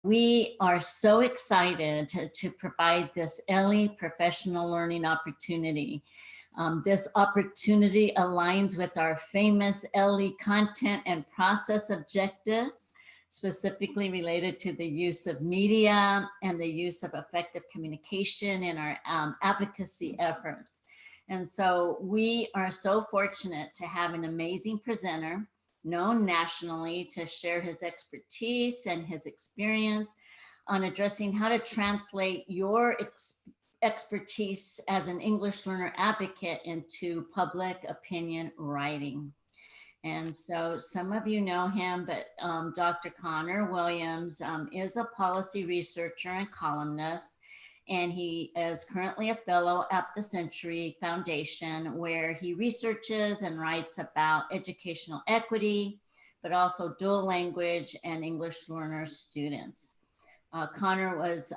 We are so excited to provide this ELLLI professional learning opportunity. This opportunity aligns with our famous ELLLI content and process objectives, specifically related to the use of media and the use of effective communication in our advocacy efforts. And so we are so fortunate to have an amazing presenter known nationally to share his expertise and his experience on addressing how to translate your expertise as an English learner advocate into public opinion writing. And so some of you know him, but Dr. Connor Williams is a policy researcher and columnist. And he is currently a fellow at the Century Foundation, where he researches and writes about educational equity, but also dual language and English learner students. Connor was,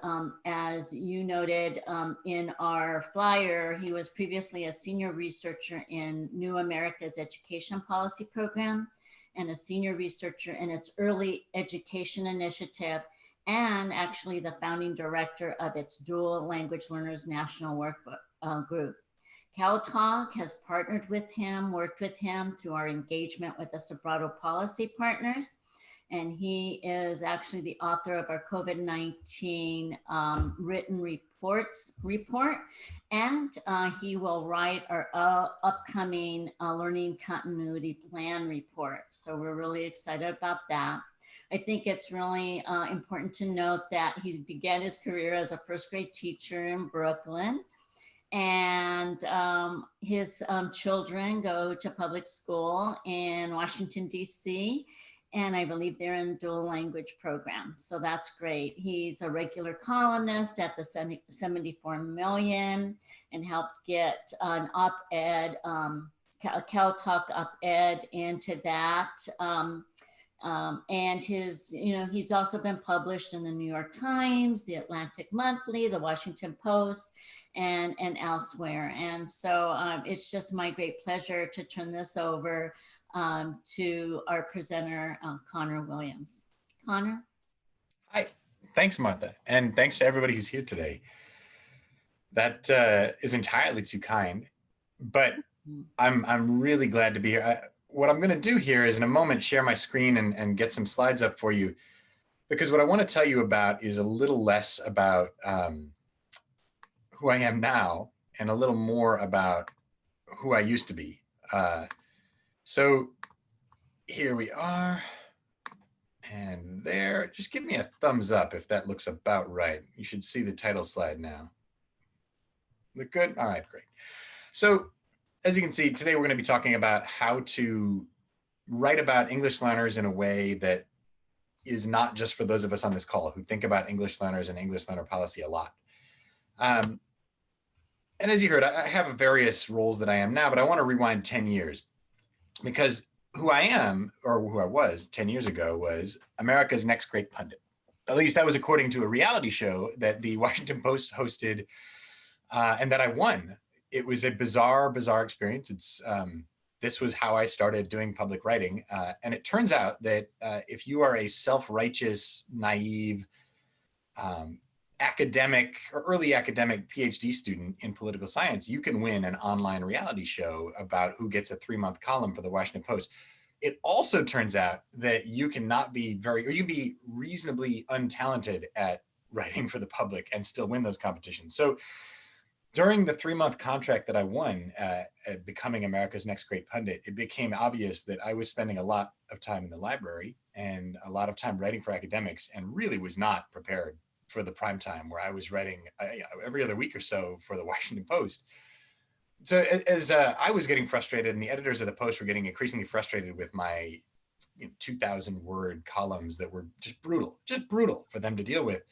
as you noted in our flyer, he was previously a senior researcher in New America's Education Policy Program and a senior researcher in its Early Education Initiative, and actually the founding director of its Dual Language Learners National Workbook Group. CalTalk has partnered with him, worked with him through our engagement with the Sobrato Policy Partners, and he is actually the author of our COVID-19 written report, and he will write our upcoming learning continuity plan report. So we're really excited about that. I think it's really important to note that he began his career as a first grade teacher in Brooklyn, and his children go to public school in Washington, D.C., and I believe they're in dual language program. So that's great. He's a regular columnist at the 74 Million and helped get an op-ed, a CalTalk op-ed into that. And he's also been published in the New York Times, the Atlantic Monthly, the Washington Post, and elsewhere. And so it's just my great pleasure to turn this over to our presenter, Connor Williams. Connor? Hi, thanks, Martha. And thanks to everybody who's here today. That is entirely too kind, but I'm really glad to be here. What I'm going to do here is in a moment share my screen and get some slides up for you, because what I want to tell you about is a little less about who I am now and a little more about who I used to be. So here we are, and there. Just give me a thumbs up if that looks about right. You should see the title slide now. Look good? All right, great. So as you can see, today we're going to be talking about how to write about English learners in a way that is not just for those of us on this call who think about English learners and English learner policy a lot. And as you heard, I have various roles that I am now, but I want to rewind 10 years because who I am, or who I was 10 years ago, was America's Next Great Pundit. At least that was according to a reality show that the Washington Post hosted and that I won. It was a bizarre experience. This was how I started doing public writing. And it turns out that if you are a self-righteous, naive, academic or early academic PhD student in political science, you can win an online reality show about who gets a 3-month column for the Washington Post. It also turns out that you cannot be you can be reasonably untalented at writing for the public and still win those competitions. So during the 3-month contract that I won at becoming America's Next Great Pundit, it became obvious that I was spending a lot of time in the library and a lot of time writing for academics, and really was not prepared for the prime time where I was writing every other week or so for the Washington Post. So as I was getting frustrated, and the editors of the Post were getting increasingly frustrated with my 2,000 word columns that were just brutal for them to deal with,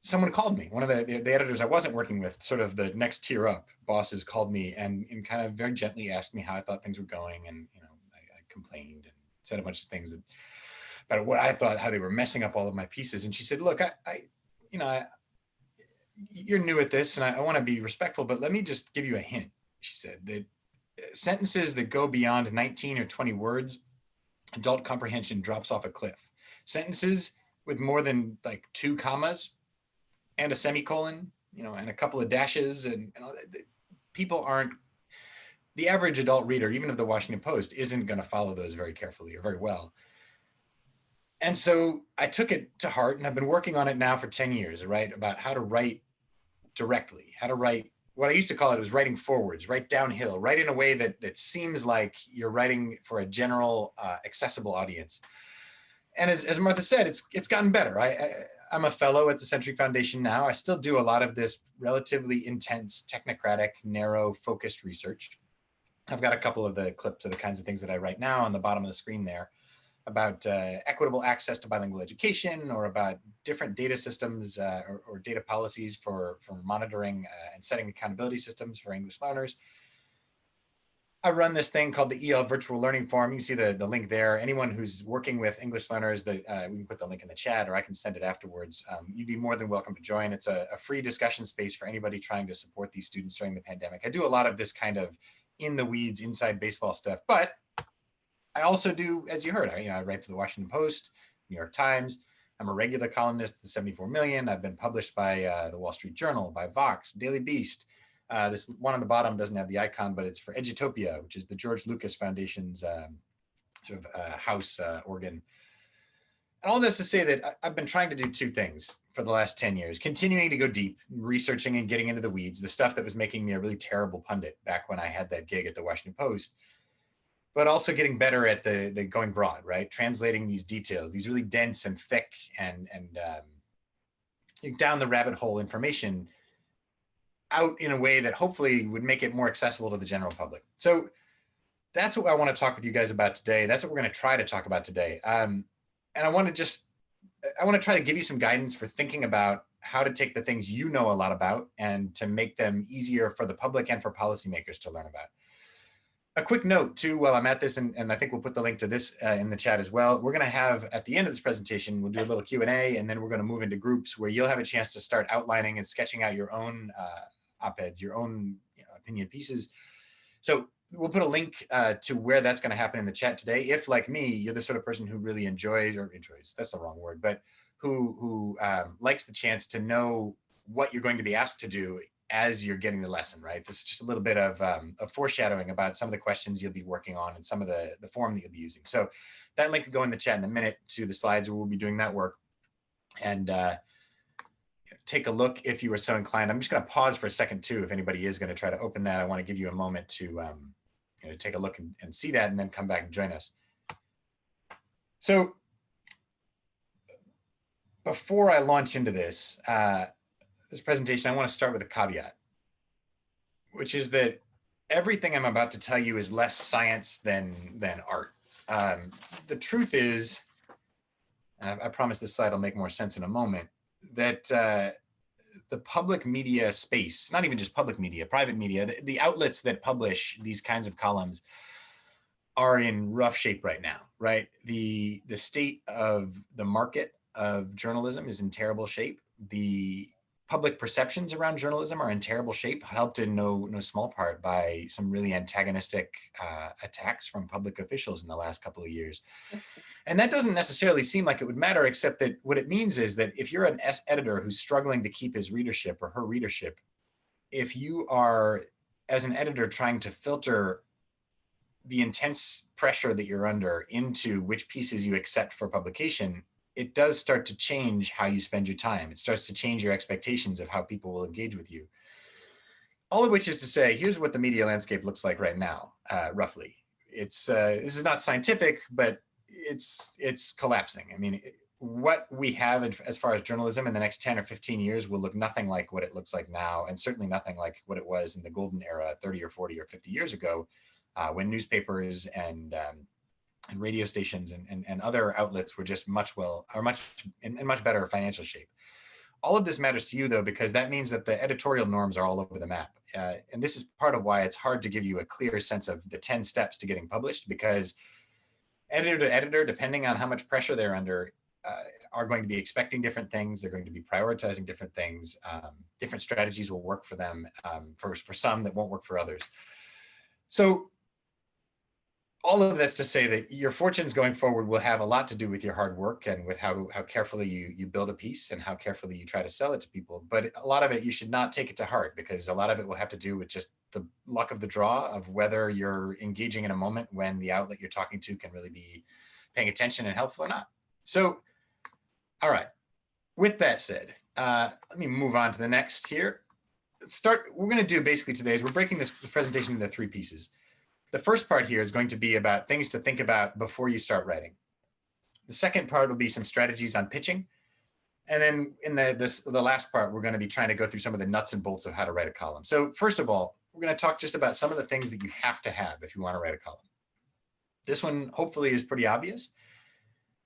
someone called me. One of the editors I wasn't working with, sort of the next tier up bosses, called me and kind of very gently asked me how I thought things were going. And I complained and said a bunch of things about what I thought, how they were messing up all of my pieces. And she said, look, you're new at this and I want to be respectful, but let me just give you a hint. She said that sentences that go beyond 19 or 20 words, adult comprehension drops off a cliff. Sentences with more than like 2 commas and a semicolon, and a couple of dashes, and all that. People aren't, the average adult reader, even of the Washington Post, isn't going to follow those very carefully or very well. And so I took it to heart, and I've been working on it now for 10 years, right? About how to write directly, how to write what I used to call it was writing forwards, write downhill, write in a way that seems like you're writing for a general, accessible audience. And as Martha said, it's gotten better. I'm a fellow at the Century Foundation now. I still do a lot of this relatively intense, technocratic, narrow, focused research. I've got a couple of the clips of the kinds of things that I write now on the bottom of the screen there, about equitable access to bilingual education, or about different data systems or data policies for monitoring and setting accountability systems for English learners. I run this thing called the EL Virtual Learning Forum. You can see the link there. Anyone who's working with English learners, we can put the link in the chat, or I can send it afterwards. You'd be more than welcome to join. It's a free discussion space for anybody trying to support these students during the pandemic. I do a lot of this kind of in the weeds, inside baseball stuff, but I also do, as you heard, I write for the Washington Post, New York Times. I'm a regular columnist at the 74 Million. I've been published by the Wall Street Journal, by Vox, Daily Beast. This one on the bottom doesn't have the icon, but it's for Edutopia, which is the George Lucas Foundation's sort of house organ. And all this to say that I've been trying to do 2 things for the last 10 years, continuing to go deep, researching and getting into the weeds, the stuff that was making me a really terrible pundit back when I had that gig at the Washington Post, but also getting better at the going broad, right? Translating these details, these really dense and thick and down the rabbit hole information out in a way that hopefully would make it more accessible to the general public. So that's what I want to talk with you guys about today. That's what we're going to try to talk about today. And I want to try to give you some guidance for thinking about how to take the things you know a lot about and to make them easier for the public and for policymakers to learn about. A quick note too, while I'm at this, and I think we'll put the link to this in the chat as well. We're going to have, at the end of this presentation, we'll do a little Q&A, and then we're going to move into groups where you'll have a chance to start outlining and sketching out your own op-eds, your own opinion pieces. So we'll put a link to where that's going to happen in the chat today. If, like me, you're the sort of person who really enjoys, that's the wrong word, but who likes the chance to know what you're going to be asked to do as you're getting the lesson, right? This is just a little bit of foreshadowing about some of the questions you'll be working on and some of the form that you'll be using. So that link will go in the chat in a minute to the slides where we'll be doing that work. And take a look if you are so inclined. I'm just going to pause for a second too. If anybody is going to try to open that, I want to give you a moment to take a look and see that, and then come back and join us. So before I launch into this, this presentation, I want to start with a caveat, which is that everything I'm about to tell you is less science than art. The truth is, I promise this slide will make more sense in a moment, that the public media space, not even just public media, private media, the outlets that publish these kinds of columns are in rough shape right now, right? The state of the market of journalism is in terrible shape. The public perceptions around journalism are in terrible shape, helped in no small part by some really antagonistic attacks from public officials in the last couple of years. And that doesn't necessarily seem like it would matter, except that what it means is that if you're an editor who's struggling to keep his readership or her readership, if you are, as an editor, trying to filter the intense pressure that you're under into which pieces you accept for publication, it does start to change how you spend your time. It starts to change your expectations of how people will engage with you. All of which is to say, here's what the media landscape looks like right now, roughly. This is not scientific, but it's collapsing. I mean, what we have as far as journalism in the next 10 or 15 years will look nothing like what it looks like now, and certainly nothing like what it was in the golden era 30 or 40 or 50 years ago, when newspapers and radio stations and other outlets were just in much better financial shape. All of this matters to you, though, because that means that the editorial norms are all over the map. And this is part of why it's hard to give you a clear sense of the 10 steps to getting published, because editor to editor, depending on how much pressure they're under, are going to be expecting different things. They're going to be prioritizing different things. Different strategies will work for them, for some that won't work for others. So all of that's to say that your fortunes going forward will have a lot to do with your hard work and with how carefully you build a piece and how carefully you try to sell it to people. But a lot of it, you should not take it to heart, because a lot of it will have to do with just the luck of the draw of whether you're engaging in a moment when the outlet you're talking to can really be paying attention and helpful or not. So, all right. With that said, let me move on to the next here. We're going to do basically today is we're breaking this presentation into 3 pieces. The first part here is going to be about things to think about before you start writing. The second part will be some strategies on pitching. And then in the last part, we're going to be trying to go through some of the nuts and bolts of how to write a column. So first of all, we're going to talk just about some of the things that you have to have if you want to write a column. This one hopefully is pretty obvious.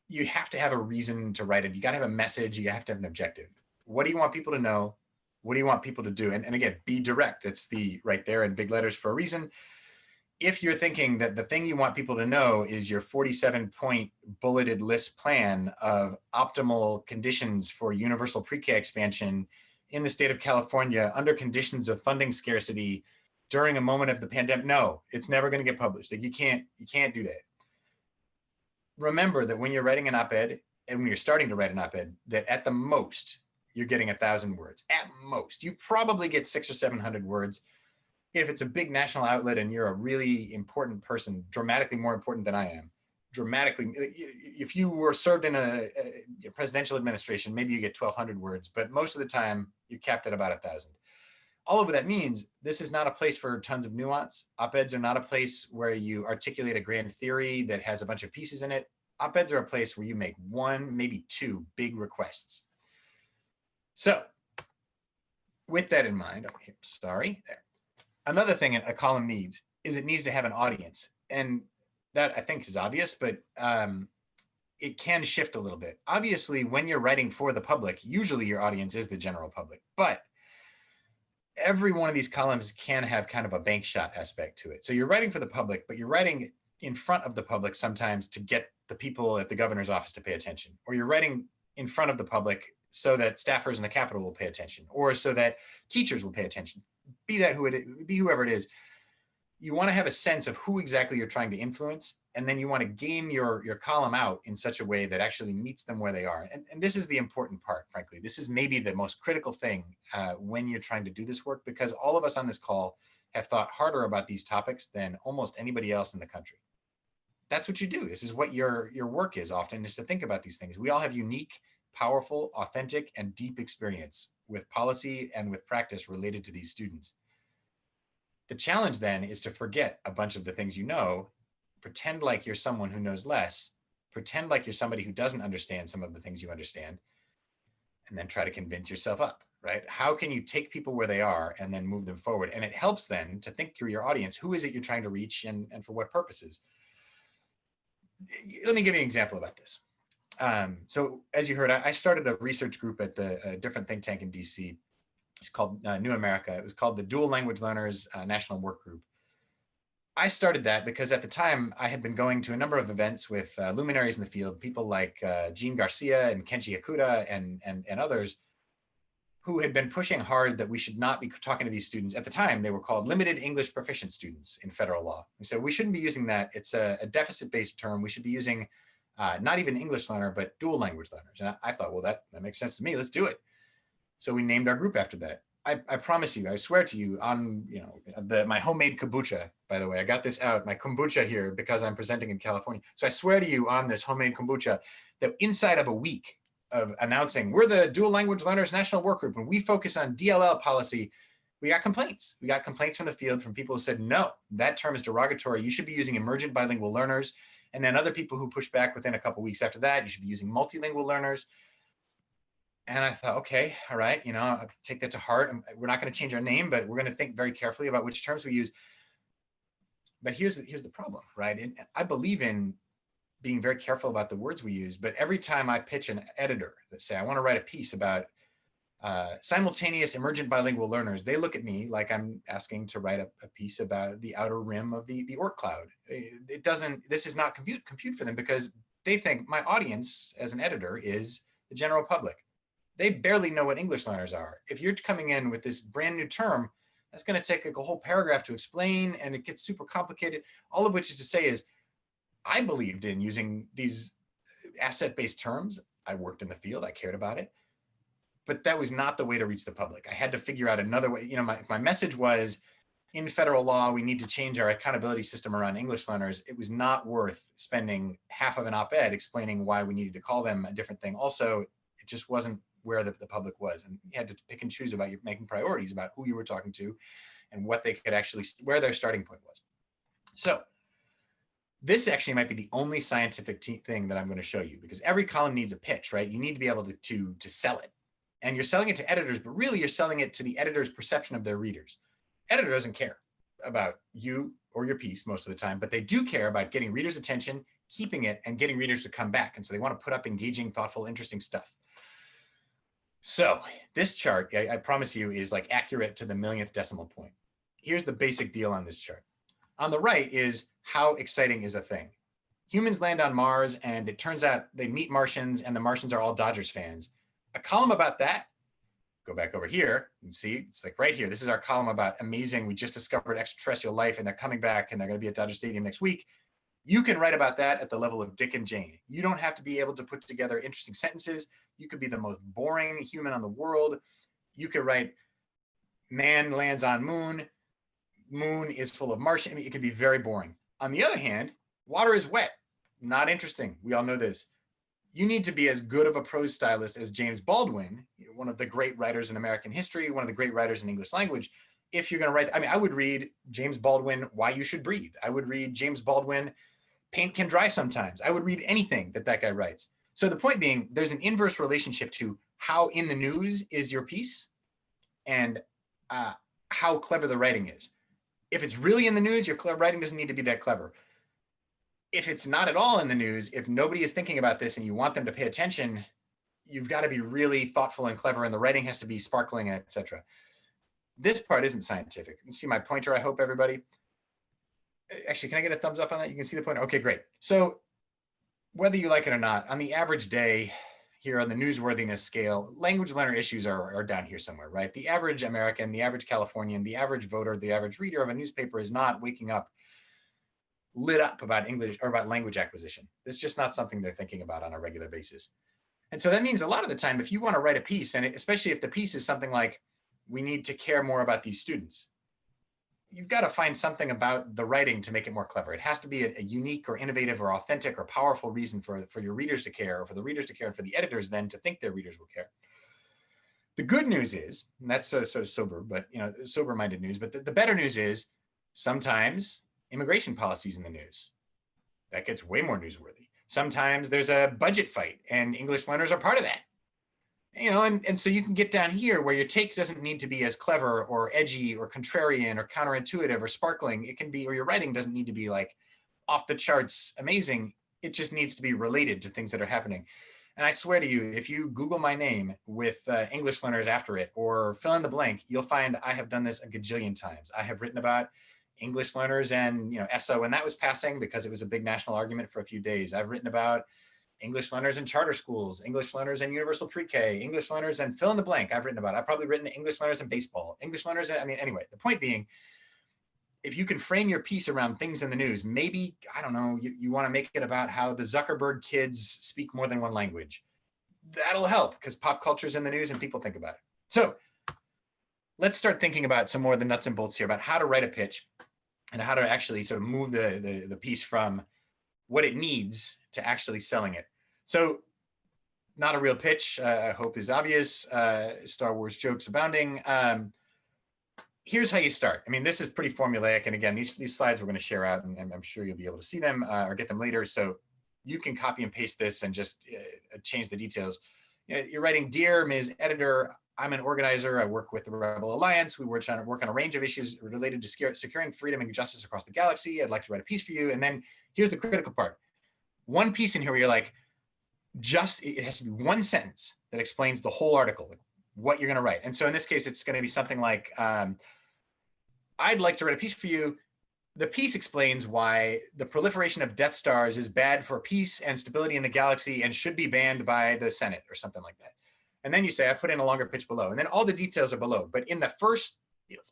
You have to have a reason to write it. You got to have a message. You have to have an objective. What do you want people to know? What do you want people to do? And again, be direct. It's right there in big letters for a reason. If you're thinking that the thing you want people to know is your 47-point bulleted list plan of optimal conditions for universal pre-K expansion in the state of California under conditions of funding scarcity during a moment of the pandemic, no, it's never going to get published. Like you can't do that. Remember that when you're writing an op-ed and when you're starting to write an op-ed, that at the most you're getting 1,000 words. At most, you probably get 600 or 700 words. If it's a big national outlet and you're a really important person, dramatically more important than I am, if you were served in a presidential administration, maybe you get 1,200 words, but most of the time you're capped at about 1,000. All of that means this is not a place for tons of nuance. Op-eds are not a place where you articulate a grand theory that has a bunch of pieces in it. Op-eds are a place where you make 1, maybe 2 big requests. So with that in mind, another thing a column needs is it needs to have an audience. And that I think is obvious, but it can shift a little bit. Obviously, when you're writing for the public, usually your audience is the general public, but every one of these columns can have kind of a bank shot aspect to it. So you're writing for the public, but you're writing in front of the public sometimes to get the people at the governor's office to pay attention, or you're writing in front of the public so that staffers in the Capitol will pay attention, or so that teachers will pay attention. Be whoever it is. You want to have a sense of who exactly you're trying to influence, and then you want to game your column out in such a way that actually meets them where they are. And this is the important part, frankly. This is maybe the most critical thing when you're trying to do this work, because all of us on this call have thought harder about these topics than almost anybody else in the country. That's what you do. This is what your work is often, is to think about these things. We all have unique, powerful, authentic, and deep experience with policy and with practice related to these students. The challenge then is to forget a bunch of the things you know, pretend like you're someone who knows less, pretend like you're somebody who doesn't understand some of the things you understand, and then try to convince yourself up, right? How can you take people where they are and then move them forward? And it helps then to think through your audience. Who is it you're trying to reach, and for what purposes? Let me give you an example about this. So as you heard, I started a research group at a different think tank in DC. It's called New America. It was called the Dual Language Learners National Work Group. I started that because at the time I had been going to a number of events with luminaries in the field, people like Jean Garcia and Kenji Ikuda and others, who had been pushing hard that we should not be talking to these students. At the time, they were called limited English proficient students in federal law. So we shouldn't be using that. It's a deficit-based term. We should be using not even English learner, but dual language learners. And I thought, well, that makes sense to me. Let's do it. So we named our group after that. I promise you, I swear to you on my homemade kombucha, by the way, I got this out, my kombucha here because I'm presenting in California. So I swear to you on this homemade kombucha that inside of a week of announcing we're the Dual Language Learners National Work Group and we focus on DLL policy, we got complaints. We got complaints from the field from people who said, no, that term is derogatory. You should be using emergent bilingual learners. And then other people who pushed back within a couple of weeks after that, you should be using multilingual learners. And I thought, okay, all right, I'll take that to heart. We're not going to change our name, but we're going to think very carefully about which terms we use. But here's the problem, right? And I believe in being very careful about the words we use, but every time I pitch an editor that say, I want to write a piece about simultaneous emergent bilingual learners, they look at me like I'm asking to write a piece about the outer rim of the Oort cloud. This is not compute for them, because they think my audience as an editor is the general public. They barely know what English learners are. If you're coming in with this brand new term, that's going to take a whole paragraph to explain, and it gets super complicated. All of which is to say is, I believed in using these asset-based terms. I worked in the field, I cared about it, but that was not the way to reach the public. I had to figure out another way. You know, my message was, in federal law, we need to change our accountability system around English learners. It was not worth spending half of an op-ed explaining why we needed to call them a different thing. Also, it just wasn't where the public was. And you had to pick and choose about your making priorities about who you were talking to and what they could actually, where their starting point was. So this actually might be the only scientific thing that I'm going to show you, because every column needs a pitch, right? You need to be able to sell it. And you're selling it to editors, but really you're selling it to the editor's perception of their readers. Editor doesn't care about you or your piece most of the time, but they do care about getting readers' attention, keeping it, and getting readers to come back. And so they want to put up engaging, thoughtful, interesting stuff. So this chart, I promise you, is like accurate to the millionth decimal point. Here's the basic deal on this chart. On the right is how exciting is a thing. Humans land on Mars, and it turns out they meet Martians, and the Martians are all Dodgers fans. A column about that, go back over here and see, it's like right here. This is our column about amazing, we just discovered extraterrestrial life, and they're coming back, and they're going to be at Dodger Stadium next week. You can write about that at the level of Dick and Jane. You don't have to be able to put together interesting sentences. You could be the most boring human on the world. You could write, man lands on moon, moon is full of Martian. I mean, it could be very boring. On the other hand, water is wet, not interesting. We all know this. You need to be as good of a prose stylist as James Baldwin, one of the great writers in American history, one of the great writers in English language. If you're going to write, I mean, I would read James Baldwin, Why You Should Breathe. I would read James Baldwin, Paint Can Dry Sometimes. I would read anything that guy writes. So the point being, there's an inverse relationship to how in the news is your piece and how clever the writing is. If it's really in the news, your writing doesn't need to be that clever. If it's not at all in the news, if nobody is thinking about this and you want them to pay attention, you've got to be really thoughtful and clever, and the writing has to be sparkling, etc. This part isn't scientific. You see my pointer, I hope, everybody. Actually, can I get a thumbs up on that? You can see the pointer. Okay, great. So whether you like it or not, on the average day here on the newsworthiness scale, language learner issues are down here somewhere, right? The average American, the average Californian, the average voter, the average reader of a newspaper is not waking up lit up about English or about language acquisition. It's just not something they're thinking about on a regular basis. And so that means a lot of the time, if you want to write a piece, and especially if the piece is something like, we need to care more about these students, you've got to find something about the writing to make it more clever. It has to be a unique or innovative or authentic or powerful reason for your readers to care, or for the readers to care, and for the editors then to think their readers will care. The good news is, and that's sort of sober, but sober-minded news, but the better news is sometimes immigration policies in the news. That gets way more newsworthy. Sometimes there's a budget fight and English learners are part of that. And so you can get down here where your take doesn't need to be as clever or edgy or contrarian or counterintuitive or sparkling. It can be, or your writing doesn't need to be like off the charts amazing. It just needs to be related to things that are happening. And I swear to you, if you Google my name with English learners after it or fill in the blank, you'll find I have done this a gajillion times. I have written about English learners and ESSA when that was passing, because it was a big national argument for a few days. I've written about English learners in charter schools, English learners in universal pre-K, English learners and fill in the blank. I've probably written English learners in baseball, English learners. Anyway, the point being, if you can frame your piece around things in the news, maybe, I don't know, you want to make it about how the Zuckerberg kids speak more than one language. That'll help, because pop culture is in the news and people think about it. So let's start thinking about some more of the nuts and bolts here about how to write a pitch and how to actually sort of move the piece from what it needs to actually selling it. So not a real pitch, I hope is obvious. Star Wars jokes abounding. Here's how you start. I mean, this is pretty formulaic. And again, these slides we're going to share out, and I'm sure you'll be able to see them or get them later. So you can copy and paste this and just change the details. You're writing, Dear Ms. Editor, I'm an organizer. I work with the Rebel Alliance. We work on a range of issues related to securing freedom and justice across the galaxy. I'd like to write a piece for you. And then here's the critical part. One piece in here where you're like, it has to be one sentence that explains the whole article, like what you're going to write. And so in this case, it's going to be something like, I'd like to write a piece for you. The piece explains why the proliferation of Death Stars is bad for peace and stability in the galaxy and should be banned by the Senate, or something like that. And then you say, I put in a longer pitch below. And then all the details are below. But in the first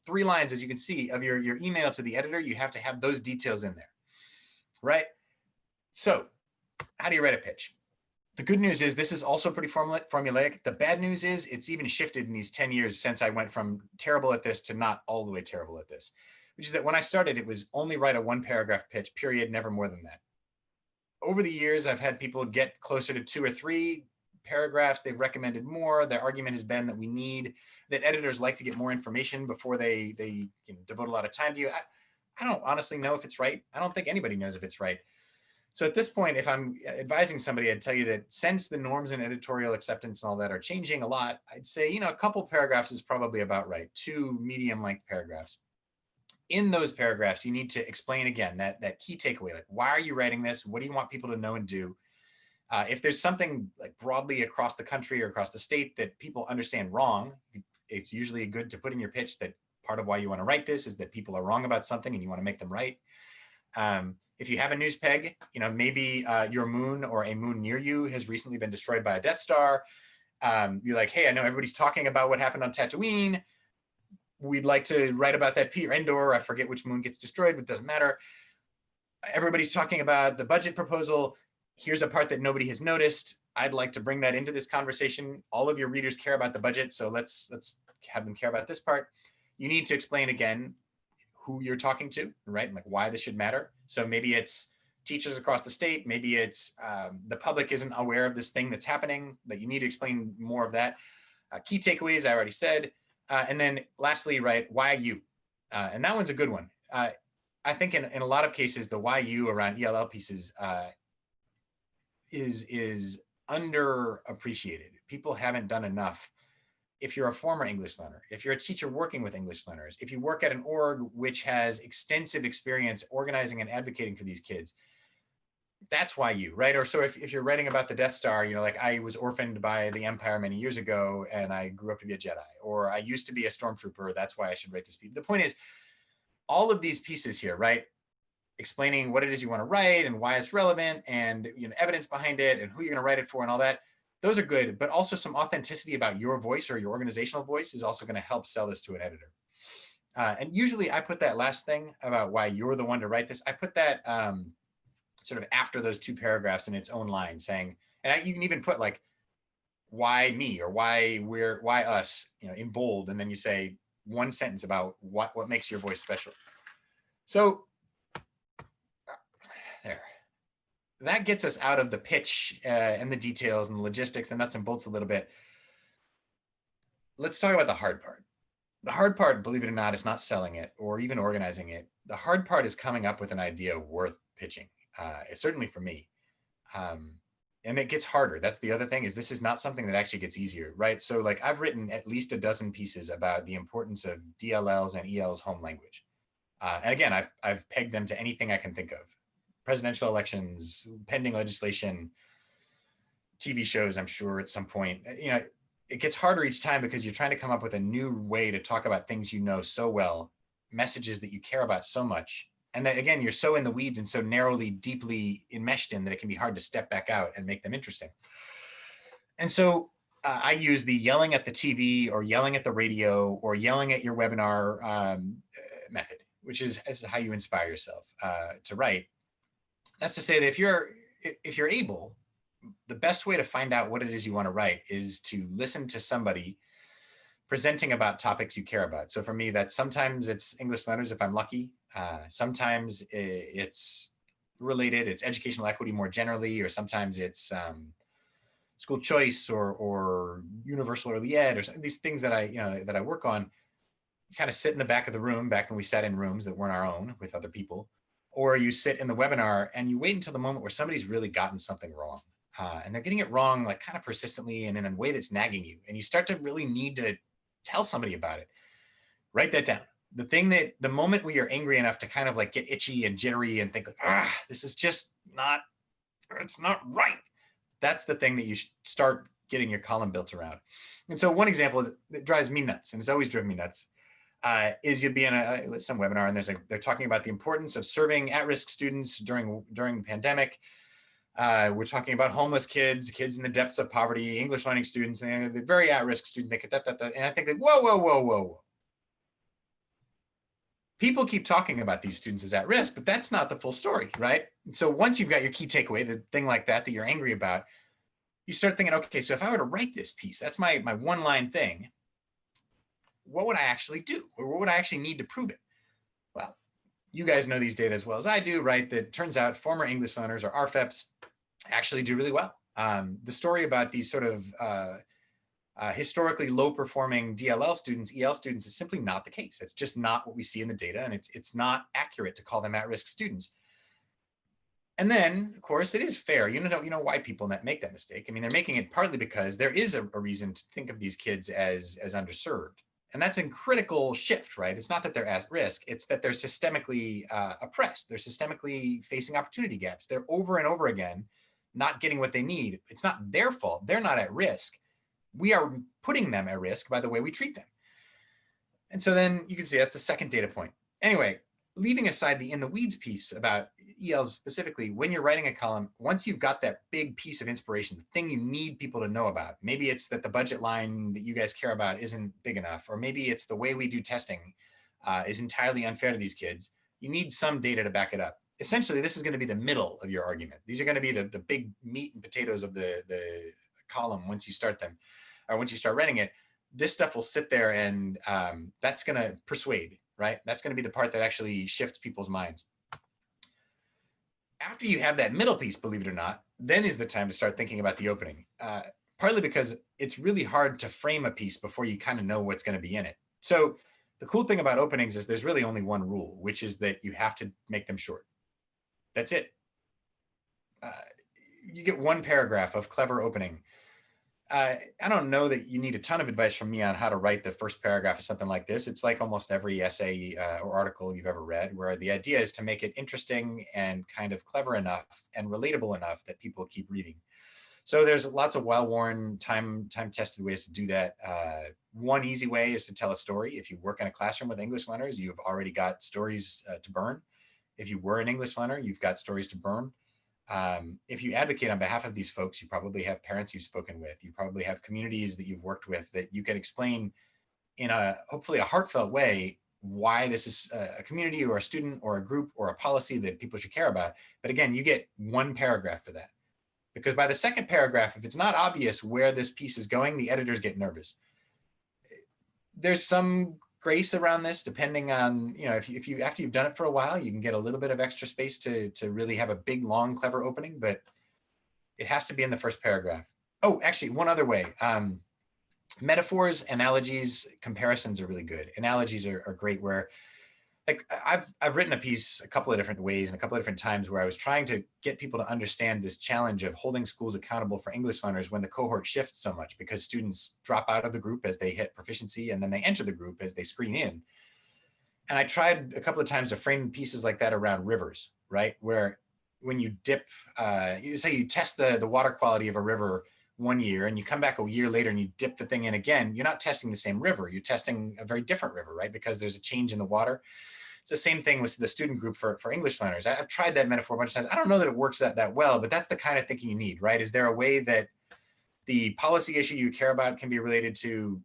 3 lines, as you can see, of your email to the editor, you have to have those details in there, right? So how do you write a pitch? The good news is this is also pretty formulaic. The bad news is it's even shifted in these 10 years since I went from terrible at this to not all the way terrible at this, which is that when I started, it was only write a 1-paragraph pitch, period, never more than that. Over the years, I've had people get closer to 2 or 3 paragraphs. They've recommended more. Their argument has been that editors like to get more information before they devote a lot of time to you. I don't honestly know if it's right. I don't think anybody knows if it's right. So at this point, if I'm advising somebody, I'd tell you that since the norms in editorial acceptance and all that are changing a lot, I'd say, a couple paragraphs is probably about right. 2 medium length paragraphs. In those paragraphs, you need to explain again that key takeaway, like why are you writing this? What do you want people to know and do? If there's something like broadly across the country or across the state that people understand wrong, it's usually good to put in your pitch that part of why you want to write this is that people are wrong about something and you want to make them right. If you have a news peg, maybe your moon or a moon near you has recently been destroyed by a Death Star. You're like, hey, I know everybody's talking about what happened on Tatooine. We'd like to write about that Peter Endor. I forget which moon gets destroyed, but it doesn't matter. Everybody's talking about the budget proposal. Here's a part that nobody has noticed. I'd like to bring that into this conversation. All of your readers care about the budget, so let's have them care about this part. You need to explain again who you're talking to, right? And like why this should matter. So maybe it's teachers across the state. Maybe it's the public isn't aware of this thing that's happening, but you need to explain more of that. Key takeaways, I already said. And then lastly, right, why you? And that one's a good one. I think in a lot of cases, the why you around ELL pieces is underappreciated. People haven't done enough. If you're a former English learner, if you're a teacher working with English learners, if you work at an org which has extensive experience organizing and advocating for these kids, that's why you, right? Or so if you're writing about the Death Star, like I was orphaned by the Empire many years ago and I grew up to be a Jedi, or I used to be a stormtrooper, that's why I should write this piece. The point is, all of these pieces here, right? Explaining what it is you want to write and why it's relevant and evidence behind it and who you're going to write it for and all that. Those are good, but also some authenticity about your voice or your organizational voice is also going to help sell this to an editor. And usually I put that last thing about why you're the one to write this. I put that sort of after those 2 paragraphs in its own line saying, and you can even put like, why me or why us, in bold. And then you say one sentence about what makes your voice special. So there. That gets us out of the pitch and the details and the logistics, the nuts and bolts a little bit. Let's talk about the hard part. The hard part, believe it or not, is not selling it or even organizing it. The hard part is coming up with an idea worth pitching. It's certainly for me. And it gets harder. That's the other thing, is this is not something that actually gets easier, right? So like I've written at least a dozen pieces about the importance of DLLs and ELLs home language. And again, I've pegged them to anything I can think of. Presidential elections, pending legislation, TV shows, I'm sure at some point. It gets harder each time because you're trying to come up with a new way to talk about things you know so well, messages that you care about so much. And that, again, you're so in the weeds and so narrowly, deeply enmeshed in that it can be hard to step back out and make them interesting. And so I use the yelling at the TV or yelling at the radio or yelling at your webinar method, which is how you inspire yourself to write. That's to say that if you're able, the best way to find out what it is you want to write is to listen to somebody presenting about topics you care about. So for me, sometimes it's English learners if I'm lucky. Sometimes it's related, it's educational equity more generally, or sometimes it's school choice or universal early ed, or these things that I work on. You kind of sit in the back of the room, back when we sat in rooms that weren't our own with other people. Or you sit in the webinar and you wait until the moment where somebody's really gotten something wrong. And they're getting it wrong, like kind of persistently and in a way that's nagging you. And you start to really need to tell somebody about it. Write that down. The moment where you're angry enough to kind of like get itchy and jittery and think like, this is just it's not right. That's the thing that you should start getting your column built around. And so one example that drives me nuts, and it's always driven me nuts, is you'd be in some webinar and they're talking about the importance of serving at-risk students during the pandemic. We're talking about homeless kids in the depths of poverty, English learning students, and they're very at-risk students. And I think that, whoa. People keep talking about these students as at risk, but that's not the full story, right? So once you've got your key takeaway, the thing like that you're angry about, you start thinking, okay, so if I were to write this piece, that's my one line thing, what would I actually do? Or what would I actually need to prove it? Well, you guys know these data as well as I do, right? That it turns out former English learners or RFEPs actually do really well. The story about these sort of historically low performing DLL students, EL students is simply not the case. It's just not what we see in the data, and it's not accurate to call them at-risk students. And then, of course, it is fair. You know why people make that mistake. I mean, they're making it partly because there is a reason to think of these kids as underserved. And that's a critical shift, right? It's not that they're at risk. It's that they're systemically oppressed. They're systemically facing opportunity gaps. They're over and over again not getting what they need. It's not their fault. They're not at risk. We are putting them at risk by the way we treat them. And so then you can see that's the second data point. Anyway, leaving aside the in the weeds piece about ELs specifically, when you're writing a column, once you've got that big piece of inspiration, the thing you need people to know about, maybe it's that the budget line that you guys care about isn't big enough, or maybe it's the way we do testing is entirely unfair to these kids. You need some data to back it up. Essentially, this is going to be the middle of your argument. These are going to be the big meat and potatoes of the column once you start them, or once you start writing it. This stuff will sit there, and that's going to persuade, right? That's going to be the part that actually shifts people's minds. After you have that middle piece, believe it or not, then is the time to start thinking about the opening. Partly because it's really hard to frame a piece before you kind of know what's going to be in it. So the cool thing about openings is there's really only one rule, which is that you have to make them short. That's it. You get one paragraph of clever opening. I don't know that you need a ton of advice from me on how to write the first paragraph of something like this. It's like almost every essay or article you've ever read, where the idea is to make it interesting and kind of clever enough and relatable enough that people keep reading. So there's lots of well-worn, time-tested ways to do that. One easy way is to tell a story. If you work in a classroom with English learners, you've already got stories to burn. If you were an English learner, you've got stories to burn. If you advocate on behalf of these folks, you probably have parents you've spoken with. You probably have communities that you've worked with that you can explain in hopefully a heartfelt way why this is a community or a student or a group or a policy that people should care about. But again, you get one paragraph for that. Because by the second paragraph, if it's not obvious where this piece is going, the editors get nervous. There's some grace around this, depending on, if you after you've done it for a while, you can get a little bit of extra space to really have a big, long, clever opening, but it has to be in the first paragraph. Oh, actually, one other way. Metaphors, analogies, comparisons are really good. Analogies are great, where like I've written a piece a couple of different ways and a couple of different times where I was trying to get people to understand this challenge of holding schools accountable for English learners when the cohort shifts so much, because students drop out of the group as they hit proficiency and then they enter the group as they screen in. And I tried a couple of times to frame pieces like that around rivers, right? Where when you dip, you say you test the water quality of a river one year and you come back a year later and you dip the thing in again, you're not testing the same river. You're testing a very different river, right? Because there's a change in the water. It's the same thing with the student group for English learners. I've tried that metaphor a bunch of times. I don't know that it works that well, but that's the kind of thinking you need, right? Is there a way that the policy issue you care about can be related to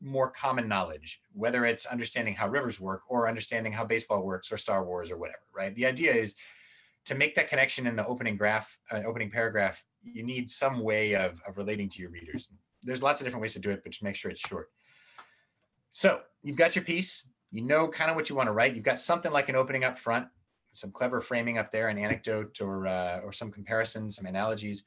more common knowledge, whether it's understanding how rivers work or understanding how baseball works or Star Wars or whatever, right? The idea is to make that connection in the opening paragraph, you need some way of relating to your readers. There's lots of different ways to do it, but just make sure it's short. So you've got your piece. You know kind of what you want to write. You've got something like an opening up front, some clever framing up there, an anecdote or some comparisons, some analogies.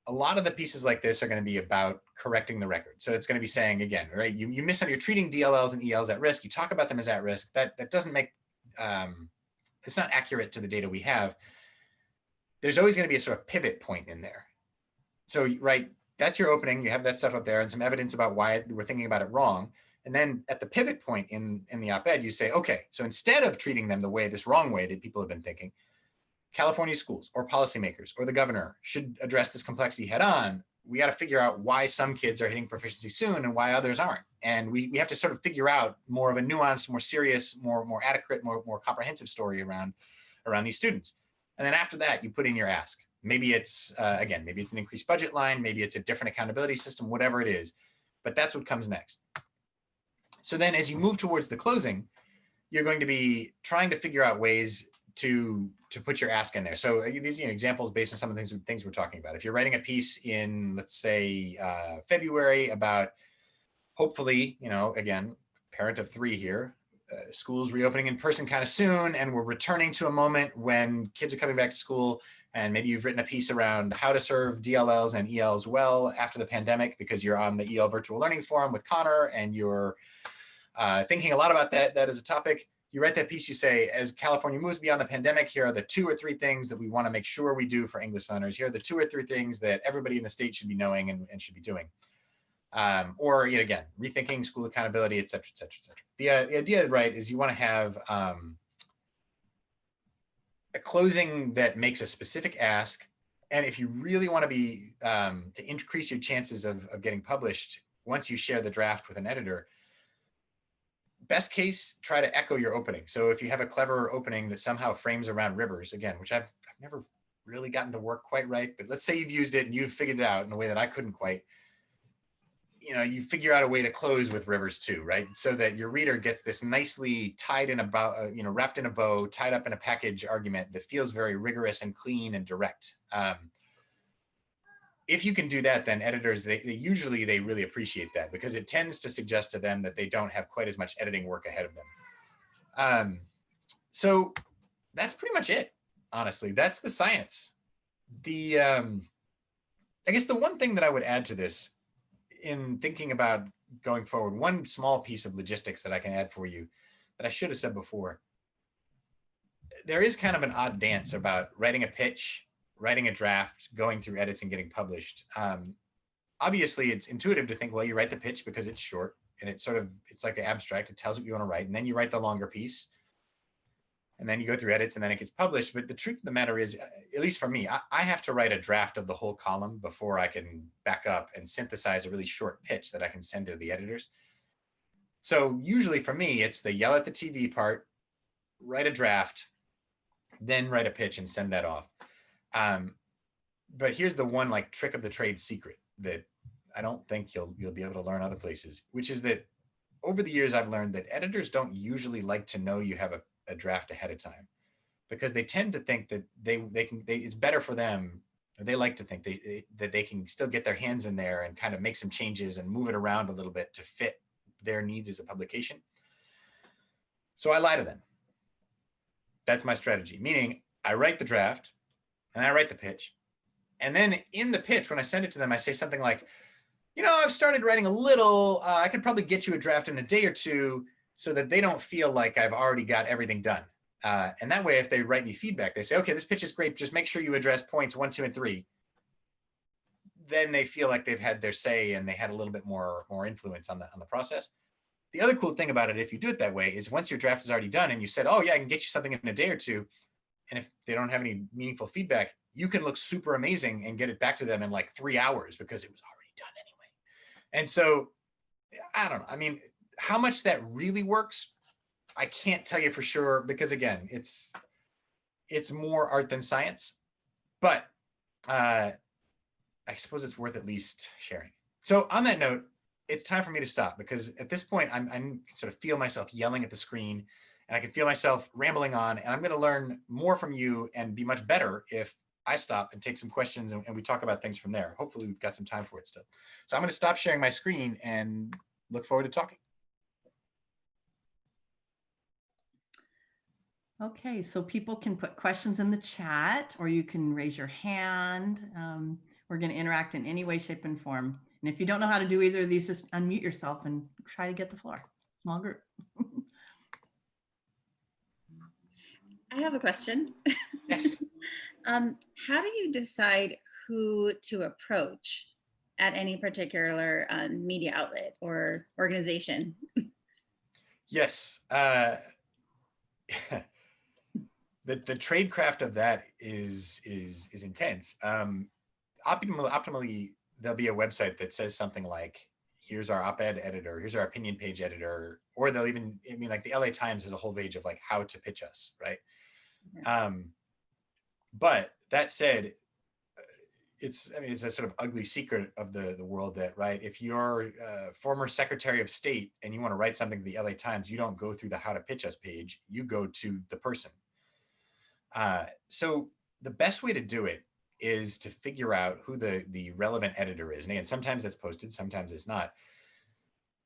A lot of the pieces like this are going to be about correcting the record. So it's going to be saying, again, right, you're treating DLLs and ELs at risk. You talk about them as at risk. That doesn't make, it's not accurate to the data we have. There's always going to be a sort of pivot point in there. So, right, that's your opening. You have that stuff up there and some evidence about why we're thinking about it wrong. And then at the pivot point in the op-ed, you say, okay, so instead of treating them this wrong way that people have been thinking, California schools or policymakers or the governor should address this complexity head on. We got to figure out why some kids are hitting proficiency soon and why others aren't. And we have to sort of figure out more of a nuanced, more serious, more adequate, more comprehensive story around these students. And then after that, you put in your ask. Maybe it's, again, maybe it's an increased budget line, maybe it's a different accountability system, whatever it is, but that's what comes next. So then as you move towards the closing, you're going to be trying to figure out ways to put your ask in there. So these examples based on some of the things we're talking about. If you're writing a piece in, let's say, February about, hopefully, again, parent of 3 here, schools reopening in person kind of soon, and we're returning to a moment when kids are coming back to school, and maybe you've written a piece around how to serve DLLs and ELs well after the pandemic because you're on the EL Virtual Learning Forum with Connor and you're thinking a lot about that as a topic. You write that piece, you say, as California moves beyond the pandemic, here are the 2 or 3 things that we want to make sure we do for English learners. Here are the 2 or 3 things that everybody in the state should be knowing and should be doing. Or yet again, rethinking school accountability, et cetera, et cetera, et cetera. The idea, right, is you want to have a closing that makes a specific ask. And if you really want to be, to increase your chances of getting published, once you share the draft with an editor, best case, try to echo your opening. So if you have a clever opening that somehow frames around rivers, again, which I've never really gotten to work quite right, but let's say you've used it and you've figured it out in a way that I couldn't quite, you figure out a way to close with rivers too, right? So that your reader gets this nicely tied in a bow, wrapped in a bow, tied up in a package argument that feels very rigorous and clean and direct. If you can do that, then editors, they usually really appreciate that because it tends to suggest to them that they don't have quite as much editing work ahead of them. So that's pretty much it, honestly. That's the science. I guess the one thing that I would add to this in thinking about going forward, one small piece of logistics that I can add for you that I should have said before, there is kind of an odd dance about writing a pitch, writing a draft, going through edits and getting published. Obviously it's intuitive to think, well, you write the pitch because it's short and it's like an abstract. It tells what you want to write. And then you write the longer piece and then you go through edits and then it gets published. But the truth of the matter is, at least for me, I have to write a draft of the whole column before I can back up and synthesize a really short pitch that I can send to the editors. So usually for me, it's the yell at the TV part, write a draft, then write a pitch and send that off. But here's the one trick of the trade secret that I don't think you'll be able to learn other places, which is that over the years, I've learned that editors don't usually like to know you have a draft ahead of time because they tend to think that it's better for them. They like to think that they can still get their hands in there and kind of make some changes and move it around a little bit to fit their needs as a publication. So I lie to them. That's my strategy, meaning I write the draft and I write the pitch. And then in the pitch, when I send it to them, I say something like, I've started writing a little, I could probably get you a draft in a day or 2 so that they don't feel like I've already got everything done. And that way, if they write me feedback, they say, okay, this pitch is great. Just make sure you address points 1, 2, and 3. Then they feel like they've had their say and they had a little bit more influence on the process. The other cool thing about it, if you do it that way, is once your draft is already done and you said, oh yeah, I can get you something in a day or 2. And if they don't have any meaningful feedback, you can look super amazing and get it back to them in 3 hours because it was already done anyway. And so, I don't know. I mean, how much that really works, I can't tell you for sure because again, it's more art than science. But I suppose it's worth at least sharing. So on that note, it's time for me to stop because at this point, I'm sort of feel myself yelling at the screen and I can feel myself rambling on, and I'm going to learn more from you and be much better if I stop and take some questions and we talk about things from there. Hopefully we've got some time for it still. So I'm going to stop sharing my screen and look forward to talking. Okay, so people can put questions in the chat or you can raise your hand. We're going to interact in any way, shape, and form. And if you don't know how to do either of these, just unmute yourself and try to get the floor. Small group. I have a question. Yes. How do you decide who to approach at any particular media outlet or organization? Yes. The tradecraft of that is intense. Optimally, there'll be a website that says something like, here's our op-ed editor, here's our opinion page editor, or they'll even, the LA Times has a whole page of how to pitch us, right? Yeah. But that said, it's a sort of ugly secret of the world that, right, if you're a former Secretary of State and you want to write something to the LA Times, you don't go through the how to pitch us page, you go to the person. So the best way to do it is to figure out who the relevant editor is. And again, sometimes that's posted, sometimes it's not.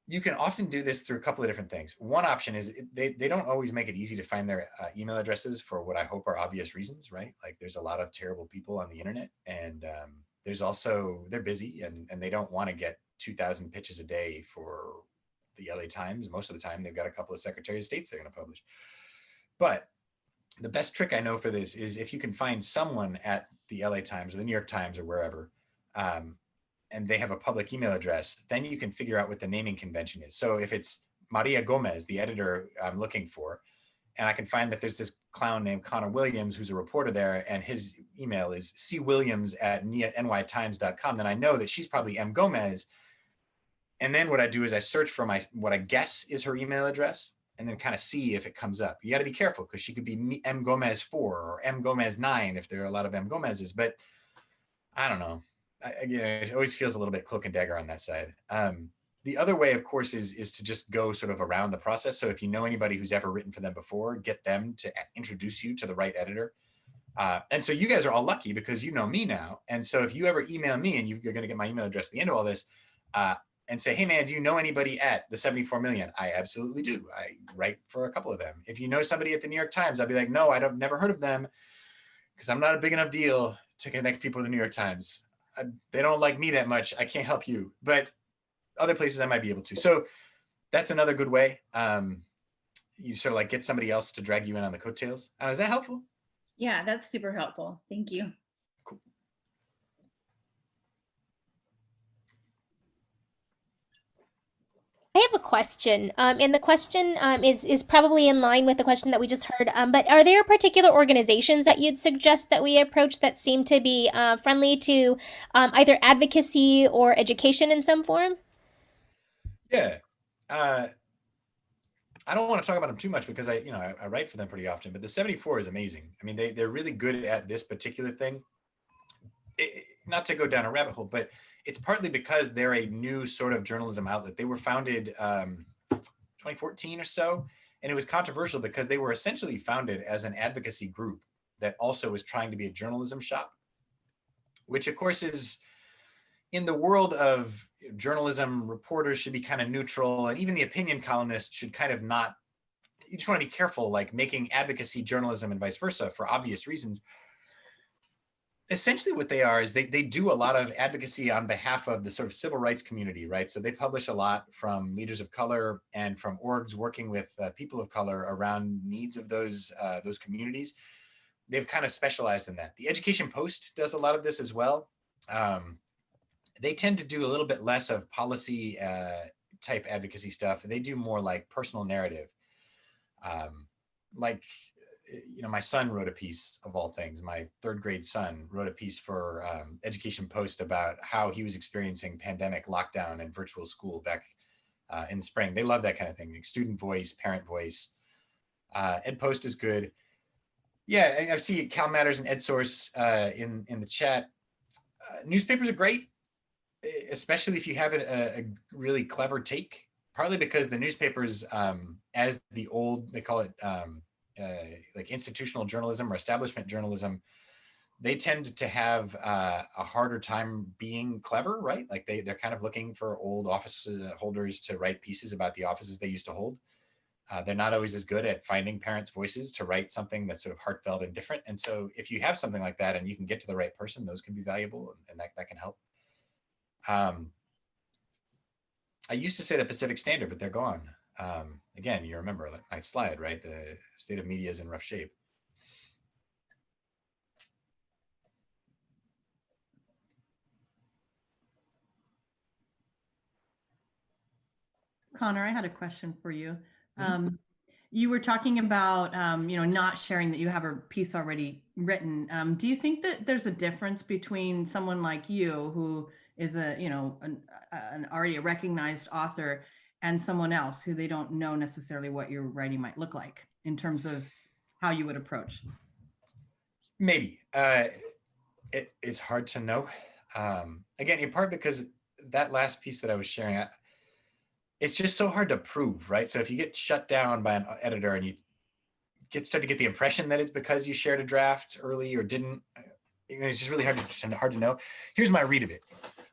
You can often do this through a couple of different things. One option is they don't always make it easy to find their email addresses for what I hope are obvious reasons, right? Like there's a lot of terrible people on the internet, and there's also, they're busy and they don't want to get 2,000 pitches a day for the LA Times. Most of the time they've got a couple of Secretary of States they're going to publish. But the best trick I know for this is if you can find someone at the LA Times or the New York Times or wherever, and they have a public email address, then you can figure out what the naming convention is. So if it's Maria Gomez, the editor I'm looking for, and I can find that there's this clown named Connor Williams who's a reporter there, and his email is cwilliams@nytimes.com, then I know that she's probably M. Gomez. And then what I do is I search for what I guess is her email address, and then kind of see if it comes up. You got to be careful because she could be M. Gomez 4 or M. Gomez 9 if there are a lot of M. Gomez's, but I don't know. Again, it always feels a little bit cloak and dagger on that side. The other way, of course, is to just go sort of around the process. So if you know anybody who's ever written for them before, get them to introduce you to the right editor. And so you guys are all lucky because you know me now. And so if you ever email me and you're going to get my email address at the end of all this, and say, hey man, do you know anybody at the 74 million? I absolutely do. I write for a couple of them. If you know somebody at the New York Times, I'll be like, no, I've never heard of them because I'm not a big enough deal to connect people to the New York Times. They don't like me that much. I can't help you, but other places I might be able to. So that's another good way. You sort of like get somebody else to drag you in on the coattails. Is that helpful? Yeah, that's super helpful. Thank you. Cool. I have a question, and the question is probably in line with the question that we just heard. But are there particular organizations that you'd suggest that we approach that seem to be friendly to either advocacy or education in some form? Yeah. I don't want to talk about them too much because I write for them pretty often, but the 74 is amazing. I mean, they're really good at this particular thing. Not to go down a rabbit hole, but it's partly because they're a new sort of journalism outlet. They were founded 2014 or so, and it was controversial because they were essentially founded as an advocacy group that also was trying to be a journalism shop, which of course is, in the world of journalism, reporters should be kind of neutral, and even the opinion columnist should kind of not, you just want to be careful, like making advocacy journalism and vice versa for obvious reasons. Essentially what they are is they do a lot of advocacy on behalf of the sort of civil rights community, right? So they publish a lot from leaders of color and from orgs working with people of color around needs of those communities. They've kind of specialized in that. The Education Post does a lot of this as well. They tend to do a little bit less of policy type advocacy stuff. They do more like personal narrative. My son wrote a piece, of all things, my third grade son wrote a piece for Education Post about how he was experiencing pandemic lockdown and virtual school back in the spring. They love that kind of thing, like student voice, parent voice. Ed Post is good. Yeah, I see Cal Matters and EdSource in the chat. Newspapers are great, especially if you have a really clever take, partly because the newspapers, as the old, they call it like institutional journalism or establishment journalism, they tend to have a harder time being clever, right? Like they're kind of looking for old office holders to write pieces about the offices they used to hold. They're not always as good at finding parents' voices to write something that's sort of heartfelt and different. And so if you have something like that and you can get to the right person, those can be valuable, and that can help. I used to say the Pacific Standard, but they're gone. Again, you remember my slide, right? The state of media is in rough shape. Connor, I had a question for you. You were talking about, not sharing that you have a piece already written. Do you think that there's a difference between someone like you, who is an already a recognized author, and someone else who they don't know necessarily what your writing might look like in terms of how you would approach? Maybe. It's hard to know. Again, in part because that last piece that I was sharing, it's just so hard to prove, right? So if you get shut down by an editor and you start to get the impression that it's because you shared a draft early or didn't. It's just really hard to know. Here's my read of it.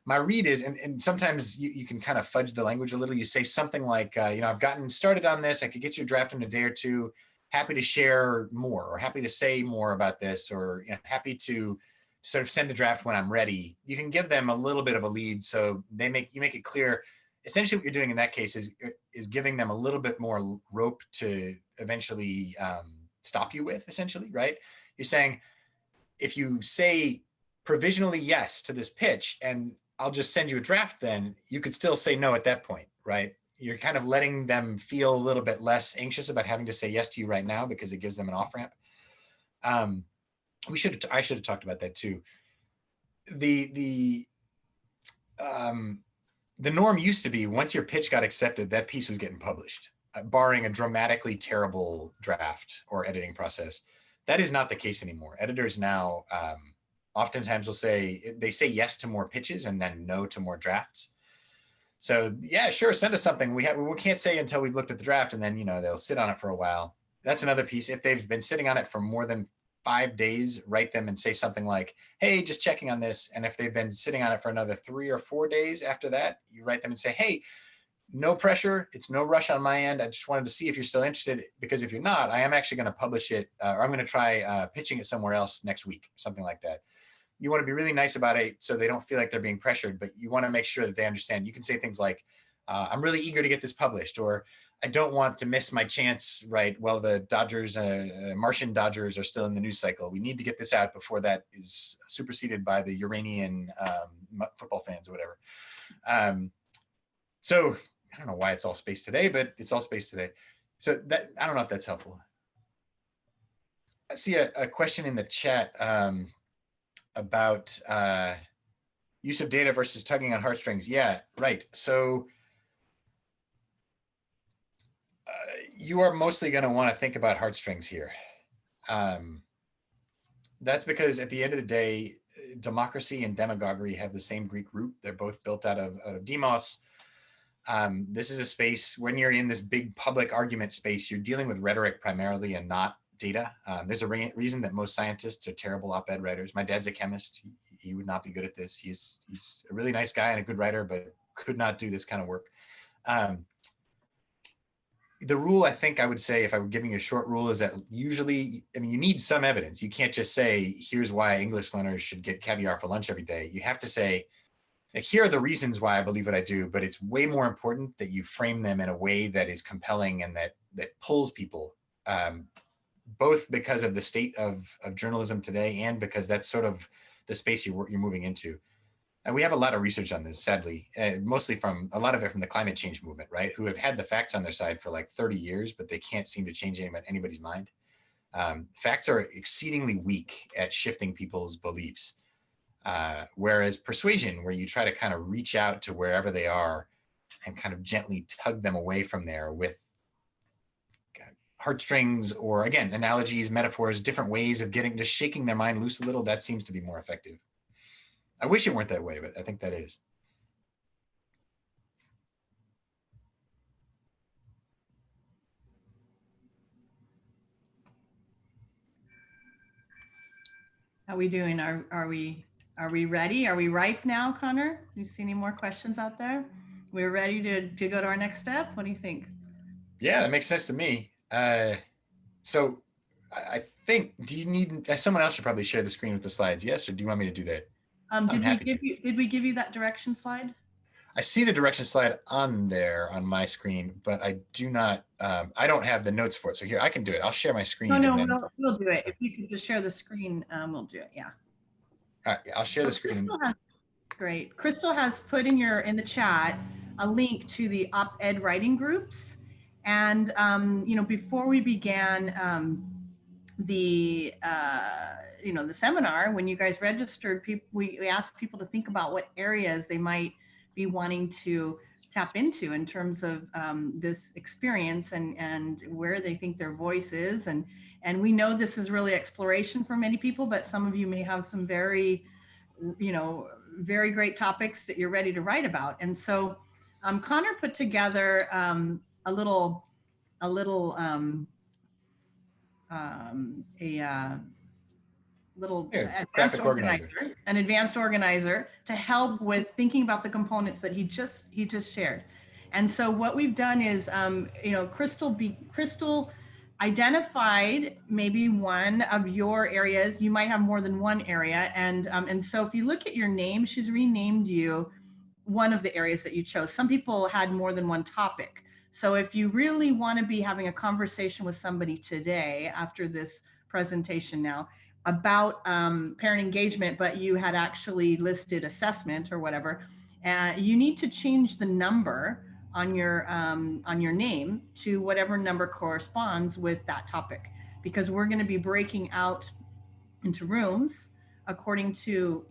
My read is, and sometimes you can kind of fudge the language a little. You say something like, I've gotten started on this. I could get you a draft in a day or two. Happy to share more, or happy to say more about this, or happy to sort of send a draft when I'm ready. You can give them a little bit of a lead, so you make it clear. Essentially, what you're doing in that case is giving them a little bit more rope to eventually stop you with. Essentially, right? You're saying, if you say provisionally yes to this pitch, and I'll just send you a draft, then you could still say no at that point, right? You're kind of letting them feel a little bit less anxious about having to say yes to you right now, because it gives them an off ramp. I should have talked about that too. The norm used to be, once your pitch got accepted, that piece was getting published, barring a dramatically terrible draft or editing process. That is not the case anymore. Editors now oftentimes will say yes to more pitches and then no to more drafts. So yeah, sure, send us something. We can't say until we've looked at the draft, and then they'll sit on it for a while. That's another piece. If they've been sitting on it for more than 5 days, write them and say something like, hey, just checking on this. And if they've been sitting on it for another 3 or 4 days after that, you write them and say, hey, no pressure. It's no rush on my end. I just wanted to see if you're still interested, because if you're not, I am actually going to publish it, or I'm going to try pitching it somewhere else next week, something like that. You want to be really nice about it so they don't feel like they're being pressured, but you want to make sure that they understand. You can say things like, I'm really eager to get this published, or I don't want to miss my chance, right? Well, the Dodgers, Martian Dodgers are still in the news cycle. We need to get this out before that is superseded by the Uranian football fans or whatever. So I don't know why it's all space today, but it's all space today. So that, I don't know if that's helpful. I see a question in the chat about use of data versus tugging on heartstrings. Yeah, right. So you are mostly going to want to think about heartstrings here. That's because at the end of the day, democracy and demagoguery have the same Greek root. They're both built out of demos. This is a space, when you're in this big public argument space, you're dealing with rhetoric primarily and not data. There's a reason that most scientists are terrible op-ed writers. My dad's a chemist. He would not be good at this. He's a really nice guy and a good writer, but could not do this kind of work. The rule, I think I would say, if I were giving you a short rule, is that usually, you need some evidence. You can't just say, here's why English learners should get caviar for lunch every day. You have to say, here are the reasons why I believe what I do, but it's way more important that you frame them in a way that is compelling and that pulls people, both because of the state of journalism today and because that's sort of the space you're moving into. And we have a lot of research on this, sadly, mostly from a lot of it from the climate change movement, right? Who have had the facts on their side for like 30 years, but they can't seem to change anybody's mind. Facts are exceedingly weak at shifting people's beliefs. Whereas persuasion, where you try to kind of reach out to wherever they are and kind of gently tug them away from there with heartstrings, or again, analogies, metaphors, different ways of just shaking their mind loose a little, that seems to be more effective. I wish it weren't that way, but I think that is. How are we doing? Are we ready? Are we ripe now, Connor? Do you see any more questions out there? We're ready to go to our next step. What do you think? Yeah, that makes sense to me. So I think, do you need, someone else should probably share the screen with the slides, yes? Or do you want me to do that? Did we give you that direction slide? I see the direction slide on there on my screen, but I do not, I don't have the notes for it. So here, I can do it. I'll share my screen. We'll do it. If you could just share the screen, we'll do it. Yeah. All right, I'll share the screen. Great. Crystal has put in the chat a link to the op-ed writing groups. And, before we began the seminar, when you guys registered, we asked people to think about what areas they might be wanting to tap into in terms of this experience and where they think their voice is. And we know this is really exploration for many people, but some of you may have some very, very great topics that you're ready to write about. And so Connor put together a little little Yeah, advanced graphic organizer. an advanced organizer to help with thinking about the components that he just shared. And so what we've done is, Crystal identified maybe one of your areas. You might have more than one area, and so if you look at your name, she's renamed you one of the areas that you chose. Some people had more than one topic. So if you really want to be having a conversation with somebody today after this presentation now about parent engagement, but you had actually listed assessment or whatever, you need to change the number on your name to whatever number corresponds with that topic, because we're going to be breaking out into rooms according to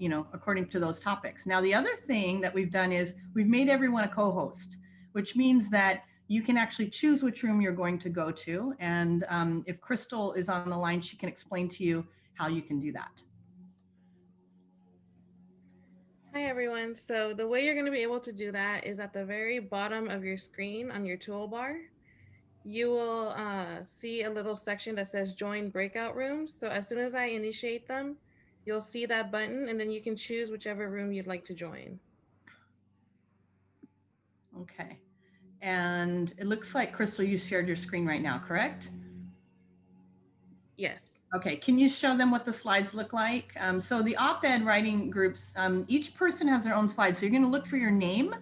those topics. Now, the other thing that we've done is we've made everyone a co-host, which means that you can actually choose which room you're going to go to. And if Crystal is on the line, she can explain to you how you can do that. Hi everyone. So the way you're going to be able to do that is at the very bottom of your screen on your toolbar. You will see a little section that says join breakout rooms. So as soon as I initiate them, you'll see that button and then you can choose whichever room you'd like to join. Okay. And it looks like, Crystal, you shared your screen right now, correct? Yes. Okay, can you show them what the slides look like? So the op-ed writing groups, each person has their own slide. So you're going to look for your name,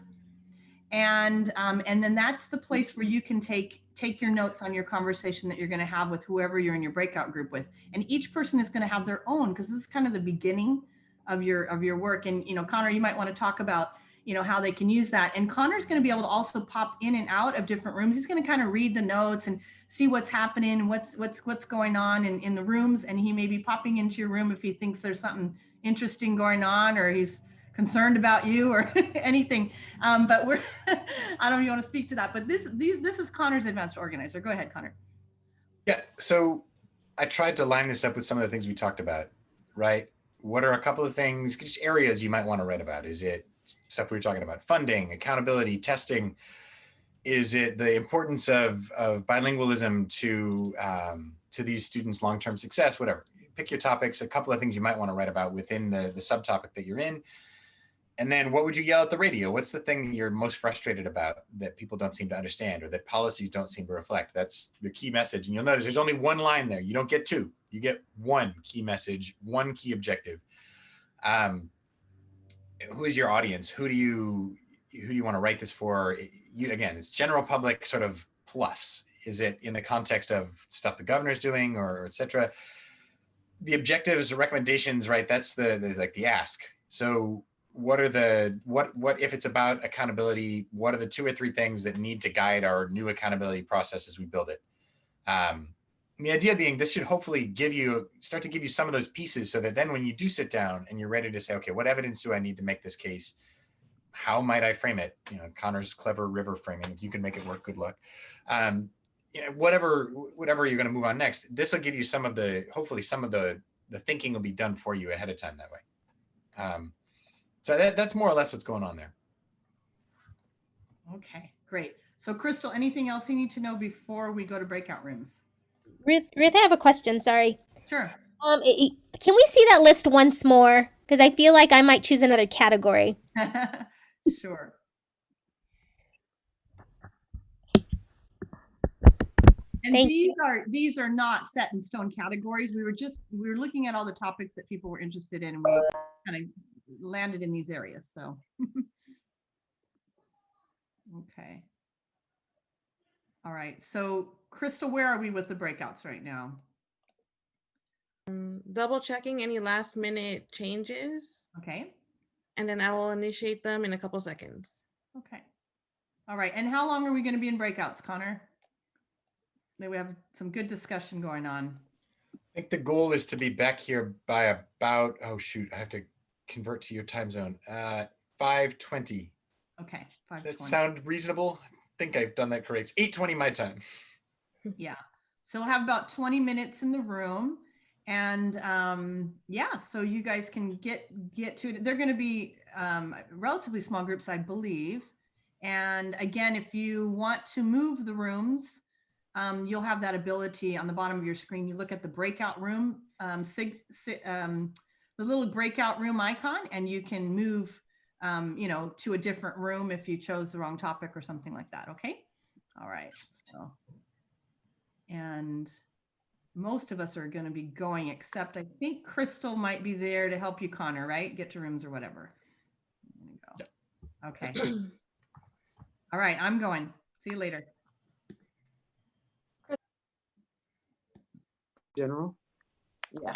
and then that's the place where you can take your notes on your conversation that you're going to have with whoever you're in your breakout group with. And each person is going to have their own, because this is kind of the beginning of your work. And Connor, you might want to talk about how they can use that. And Connor's going to be able to also pop in and out of different rooms. He's going to kind of read the notes and see what's happening, what's going on in the rooms. And he may be popping into your room if he thinks there's something interesting going on, or he's concerned about you or anything. But we're, I don't know if you want to speak to that, but this is Connor's advanced organizer. Go ahead, Connor. Yeah, so I tried to line this up with some of the things we talked about, right? What are a couple of things, just areas you might want to write about? Is it stuff we were talking about, funding, accountability, testing? Is it the importance of bilingualism to these students' long-term success? Whatever. Pick your topics, a couple of things you might want to write about within the subtopic that you're in. And then what would you yell at the radio? What's the thing that you're most frustrated about that people don't seem to understand, or that policies don't seem to reflect? That's your key message. And you'll notice there's only one line there. You don't get two. You get one key message, one key objective. Who is your audience? Who do you want to write this for? Again, it's general public sort of plus. Is it in the context of stuff the governor's doing, or et cetera? The objectives, recommendations, right? That's the ask. So what if it's about accountability? What are the 2 or 3 things that need to guide our new accountability process as we build it? The idea being, this should hopefully start to give you some of those pieces, so that then when you do sit down and you're ready to say, okay, what evidence do I need to make this case? How might I frame it? Connor's clever river framing. If you can make it work, good luck. Whatever you're going to move on next, this will give you hopefully some of the thinking will be done for you ahead of time that way. So that's more or less what's going on there. Okay, great. So Crystal, anything else you need to know before we go to breakout rooms? Ruth, I have a question. Sorry. Sure. Can we see that list once more? Because I feel like I might choose another category. Sure. And Thank these are not set in stone categories. We were looking at all the topics that people were interested in, and we kind of landed in these areas. So okay. All right. So Crystal, where are we with the breakouts right now? Double checking any last minute changes. Okay. And then I will initiate them in a couple seconds. Okay. All right. And how long are we going to be in breakouts, Connor? We have some good discussion going on. I think the goal is to be back here by about, oh shoot, I have to convert to your time zone. 5:20. Okay. 5:20. That sound reasonable? I think I've done that correct. It's 8:20 my time. Yeah. So we'll have about 20 minutes in the room. And yeah, so you guys can get to it. They're going to be relatively small groups, I believe. And again, if you want to move the rooms, you'll have that ability on the bottom of your screen. You look at the breakout room, the little breakout room icon, and you can move, to a different room if you chose the wrong topic or something like that. Okay. All right. So, and most of us are going to be going, except I think Crystal might be there to help you, Connor, right? Get to rooms or whatever. There you go. Okay. All right. I'm going. See you later. General? Yeah.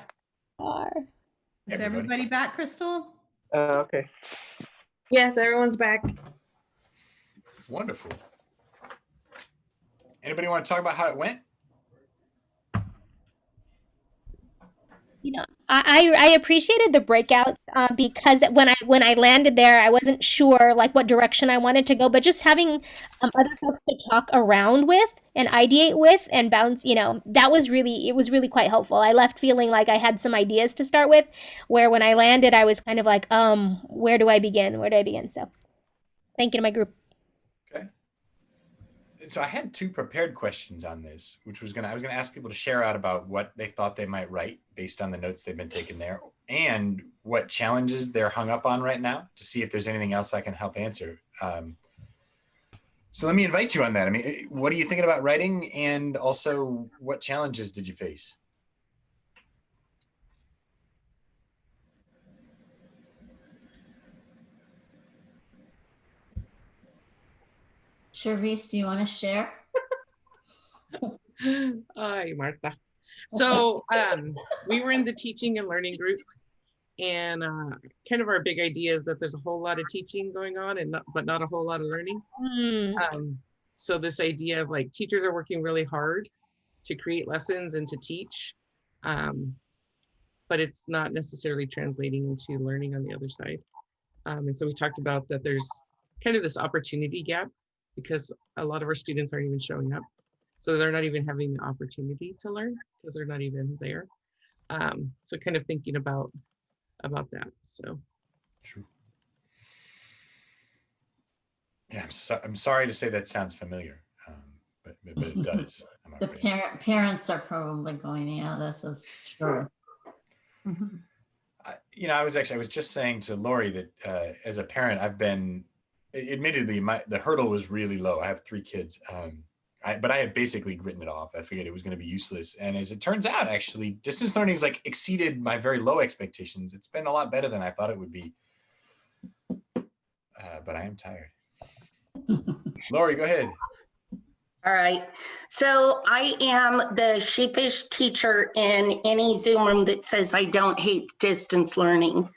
Is everybody back, Crystal? Okay. Yes, everyone's back. Wonderful. Anybody want to talk about how it went? I appreciated the breakouts because when I landed there, I wasn't sure like what direction I wanted to go, but just having other folks to talk around with and ideate with and bounce, it was really quite helpful. I left feeling like I had some ideas to start with, where when I landed, I was kind of like, where do I begin? Where do I begin? So, thank you to my group. Okay. So I had 2 prepared questions on this, which I was gonna ask people to share out about what they thought they might write based on the notes they've been taking there, and what challenges they're hung up on right now, to see if there's anything else I can help answer. So let me invite you on that. I mean, what are you thinking about writing, and also what challenges did you face? Charisse, do you want to share? Hi, Martha. So we were in the teaching and learning group, and kind of our big idea is that there's a whole lot of teaching going on, but not a whole lot of learning. So this idea of like teachers are working really hard to create lessons and to teach, but it's not necessarily translating into learning on the other side. And so we talked about that there's kind of this opportunity gap, because a lot of our students aren't even showing up. So they're not even having the opportunity to learn because they're not even there. So kind of thinking about that. So. True. Yeah, I'm sorry to say that sounds familiar, but it does. The parents are probably going, yeah, this is true. I was just saying to Lori that as a parent, I've been, admittedly, the hurdle was really low. I have 3 kids, but I had basically written it off. I figured it was going to be useless. And as it turns out, actually, distance learning has like exceeded my very low expectations. It's been a lot better than I thought it would be. But I am tired. Lori, go ahead. All right. So I am the sheepish teacher in any Zoom room that says I don't hate distance learning.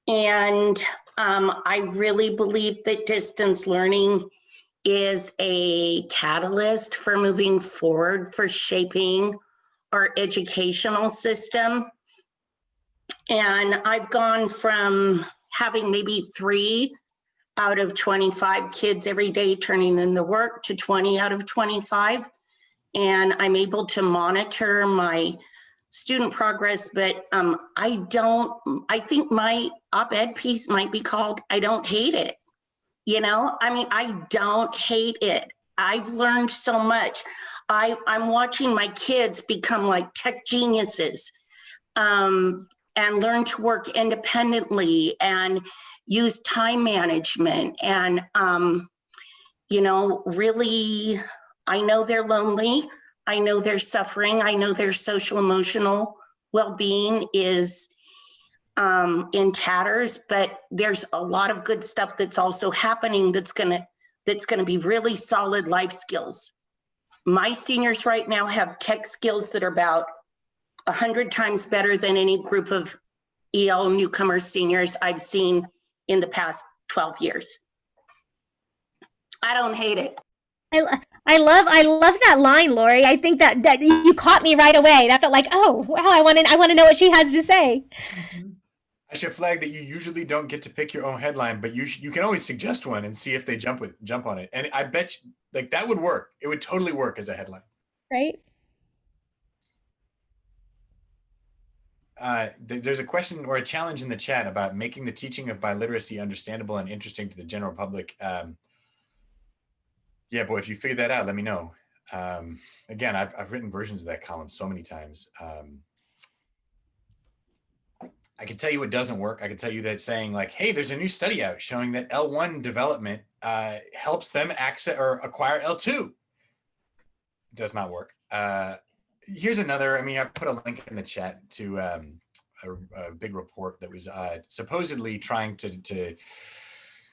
And I really believe that distance learning is a catalyst for moving forward, for shaping our educational system. And I've gone from having maybe 3 out of 25 kids every day turning in the work to 20 out of 25. And I'm able to monitor my student progress, but I think my op-ed piece might be called, I don't hate it. I don't hate it. I've learned so much. I'm watching my kids become like tech geniuses, and learn to work independently and use time management. And, really, I know they're lonely. I know they're suffering. I know their social emotional well-being is in tatters, but there's a lot of good stuff that's also happening that's gonna be really solid life skills. My seniors right now have tech skills that are about 100 times better than any group of EL newcomer seniors I've seen in the past 12 years. I don't hate it. I love that line, Lori. I think that you caught me right away. That felt like, oh wow, I want to know what she has to say. I should flag that you usually don't get to pick your own headline, but you can always suggest one and see if they jump on it. And I bet you, that would work. It would totally work as a headline. Right. There's a question or a challenge in the chat about making the teaching of biliteracy understandable and interesting to the general public. Yeah, boy, if you figure that out, let me know. Again, I've written versions of that column so many times. I can tell you what doesn't work. I can tell you that saying like, hey, there's a new study out showing that L1 development helps them access or acquire L2. Does not work. Here's another, I mean, I put a link in the chat to a big report that was supposedly trying to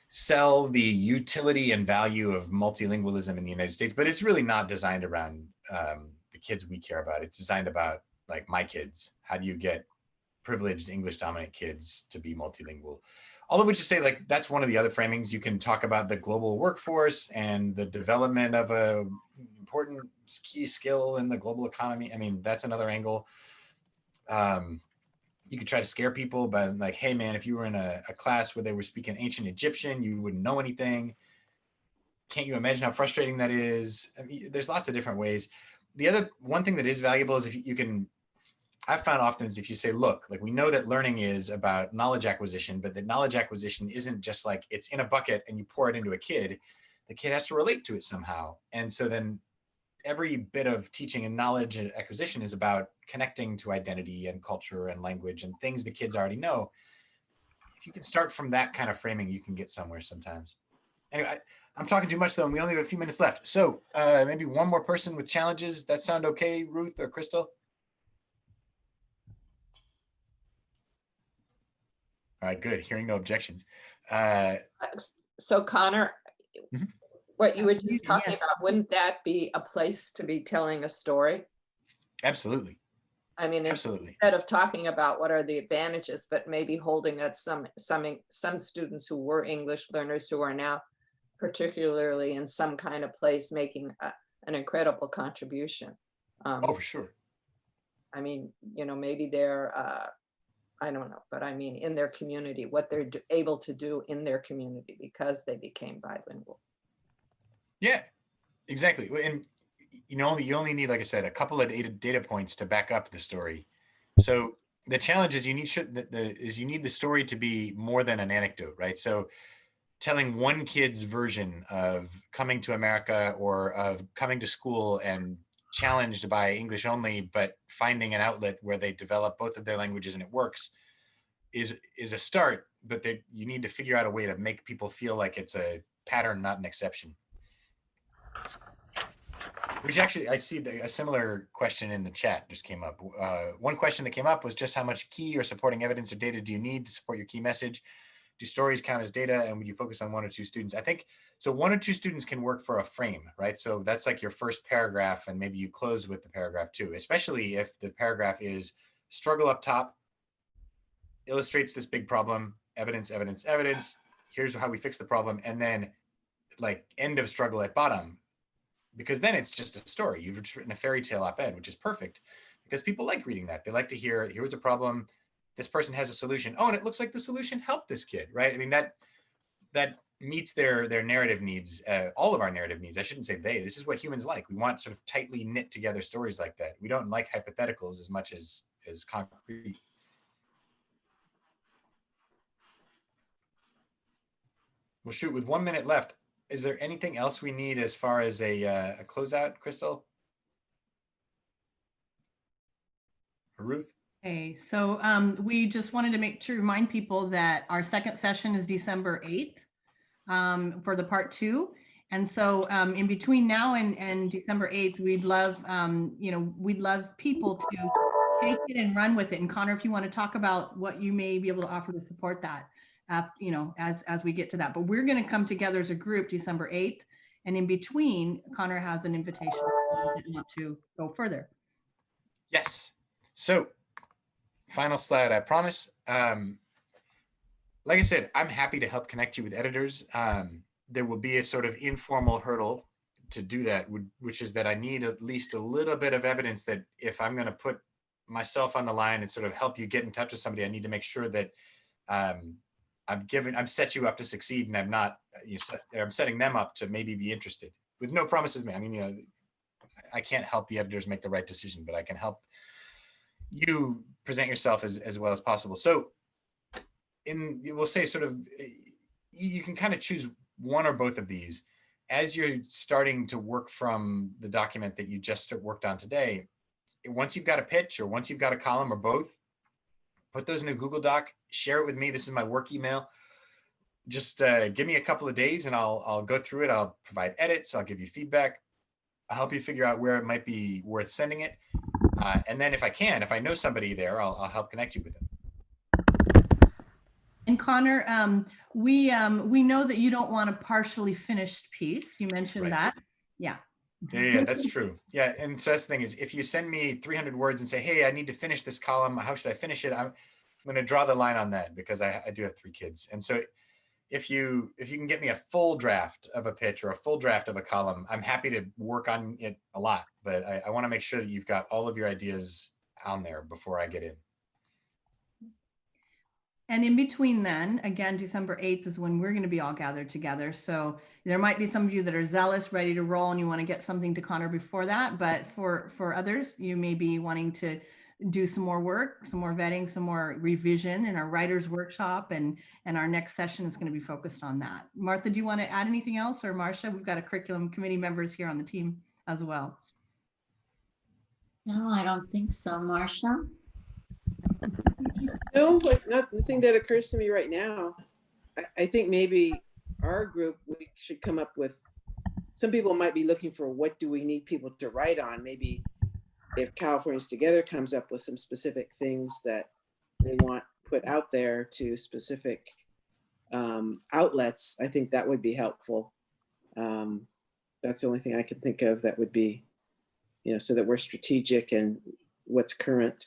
sell the utility and value of multilingualism in the United States, but it's really not designed around the kids we care about. It's designed about like my kids. How do you get privileged English dominant kids to be multilingual? All of which to say, like, that's one of the other framings. You can talk about the global workforce and the development of a important key skill in the global economy. I mean, that's another angle. You could try to scare people by like, hey man, if you were in a class where they were speaking ancient Egyptian, you wouldn't know anything. Can't you imagine how frustrating that is? I mean, there's lots of different ways. The other one thing that is valuable is if you can, I've found often is if you say, look, like we know that learning is about knowledge acquisition, but that knowledge acquisition isn't just like it's in a bucket and you pour it into a kid. The kid has to relate to it somehow. And so then every bit of teaching and knowledge and acquisition is about connecting to identity and culture and language and things the kids already know. If you can start from that kind of framing, you can get somewhere sometimes. Anyway, I'm talking too much though, and we only have a few minutes left. So maybe one more person with challenges. That sound okay, Ruth or Crystal? All right, good. Hearing no objections. So Connor, Mhm. what you were just talking Yes. about, wouldn't that be a place to be telling a story? Absolutely. I mean, Absolutely. instead of talking about what are the advantages, but maybe holding that some students who were English learners who are now particularly in some kind of place making an incredible contribution. Oh, for sure. I mean, you know, maybe they're, I don't know, but I mean, in their community, what they're able to do in their community because they became bilingual. Yeah, exactly. And you only need, like I said, a couple of data points to back up the story. So the challenge is you need the story to be more than an anecdote, right? So telling one kid's version of coming to America or of coming to school and challenged by English only, but finding an outlet where they develop both of their languages and it works is a start, but you need to figure out a way to make people feel like it's a pattern, not an exception. Which actually, I see a similar question in the chat just came up. One question that came up was just how much key or supporting evidence or data do you need to support your key message? Do stories count as data, and would you focus on one or two students? I think, so 1 or 2 students can work for a frame, right? So that's like your first paragraph, and maybe you close with the paragraph too, especially if the paragraph is struggle up top, illustrates this big problem, evidence, evidence, evidence, here's how we fix the problem, and then like end of struggle at bottom, because then it's just a story. You've written a fairy tale op-ed, which is perfect because people like reading that. They like to hear, here was a problem, this person has a solution. Oh, and it looks like the solution helped this kid, right? I mean, that meets their narrative needs, all of our narrative needs. I shouldn't say they, this is what humans like. We want sort of tightly knit together stories like that. We don't like hypotheticals as much as concrete. Well, shoot, with 1 minute left, is there anything else we need as far as a closeout, Crystal? Or Ruth? Okay, so we just wanted to remind people that our second session is December 8th for the part 2. And so in between now and December 8th, we'd love, we'd love people to take it and run with it. And Connor, if you want to talk about what you may be able to offer to support that, as we get to that. But we're going to come together as a group December 8th. And in between, Connor has an invitation to go further. Yes. So final slide, I promise. Like I said, I'm happy to help connect you with editors. There will be a sort of informal hurdle to do that, which is that I need at least a little bit of evidence that if I'm going to put myself on the line and sort of help you get in touch with somebody, I need to make sure that I've set you up to succeed, and I'm setting them up to maybe be interested with no promises. I mean, I can't help the editors make the right decision, but I can help you present yourself as well as possible. So we'll say sort of, you can kind of choose one or both of these. as you're starting to work from the document that you just worked on today, once you've got a pitch or once you've got a column or both, put those in a Google Doc, share it with me. This is my work email. Just give me a couple of days and I'll go through it. I'll provide edits. I'll give you feedback. I'll help you figure out where it might be worth sending it. And then if I know somebody there, I'll help connect you with them. And Connor, we know that you don't want a partially finished piece. You mentioned Right. that. Yeah. Yeah, that's true. Yeah, and so that's the thing is, if you send me 300 words and say, hey, I need to finish this column, how should I finish it? I'm going to draw the line on that because I do have 3 kids. And so if you can get me a full draft of a pitch or a full draft of a column, I'm happy to work on it a lot. But I want to make sure that you've got all of your ideas on there before I get in. And in between then, again, December 8th is when we're going to be all gathered together. So there might be some of you that are zealous, ready to roll, and you want to get something to Connor before that. But for others, you may be wanting to do some more work, some more vetting, some more revision in our writers workshop. And our next session is going to be focused on that. Martha, do you want to add anything else? Or Marcia, we've got a curriculum committee members here on the team as well. No, I don't think so, Marcia. No, like nothing that occurs to me right now. I think maybe our group, we should come up with, some people might be looking for what do we need people to write on. Maybe if Californians Together comes up with some specific things that they want put out there to specific outlets, I think that would be helpful. That's the only thing I can think of that would be, so that we're strategic and what's current.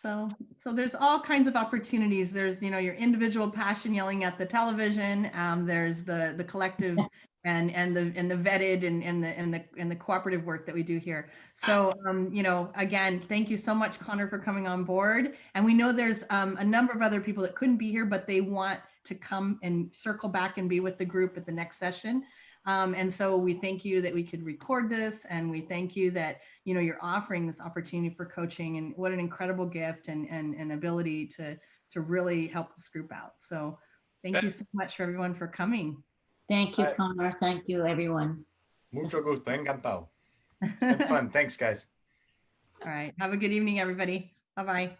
So there's all kinds of opportunities. There's, your individual passion yelling at the television. There's the collective and the vetted and the cooperative work that we do here. So, again, thank you so much, Connor, for coming on board. And we know there's a number of other people that couldn't be here, but they want to come and circle back and be with the group at the next session. And so we thank you that we could record this, and we thank you that, you're offering this opportunity for coaching, and what an incredible gift and ability to really help this group out. So thank you so much for everyone for coming. Thank you, Connor. Thank you, everyone. Mucho gusto, encantado. It's been fun. Thanks, guys. All right. Have a good evening, everybody. Bye-bye.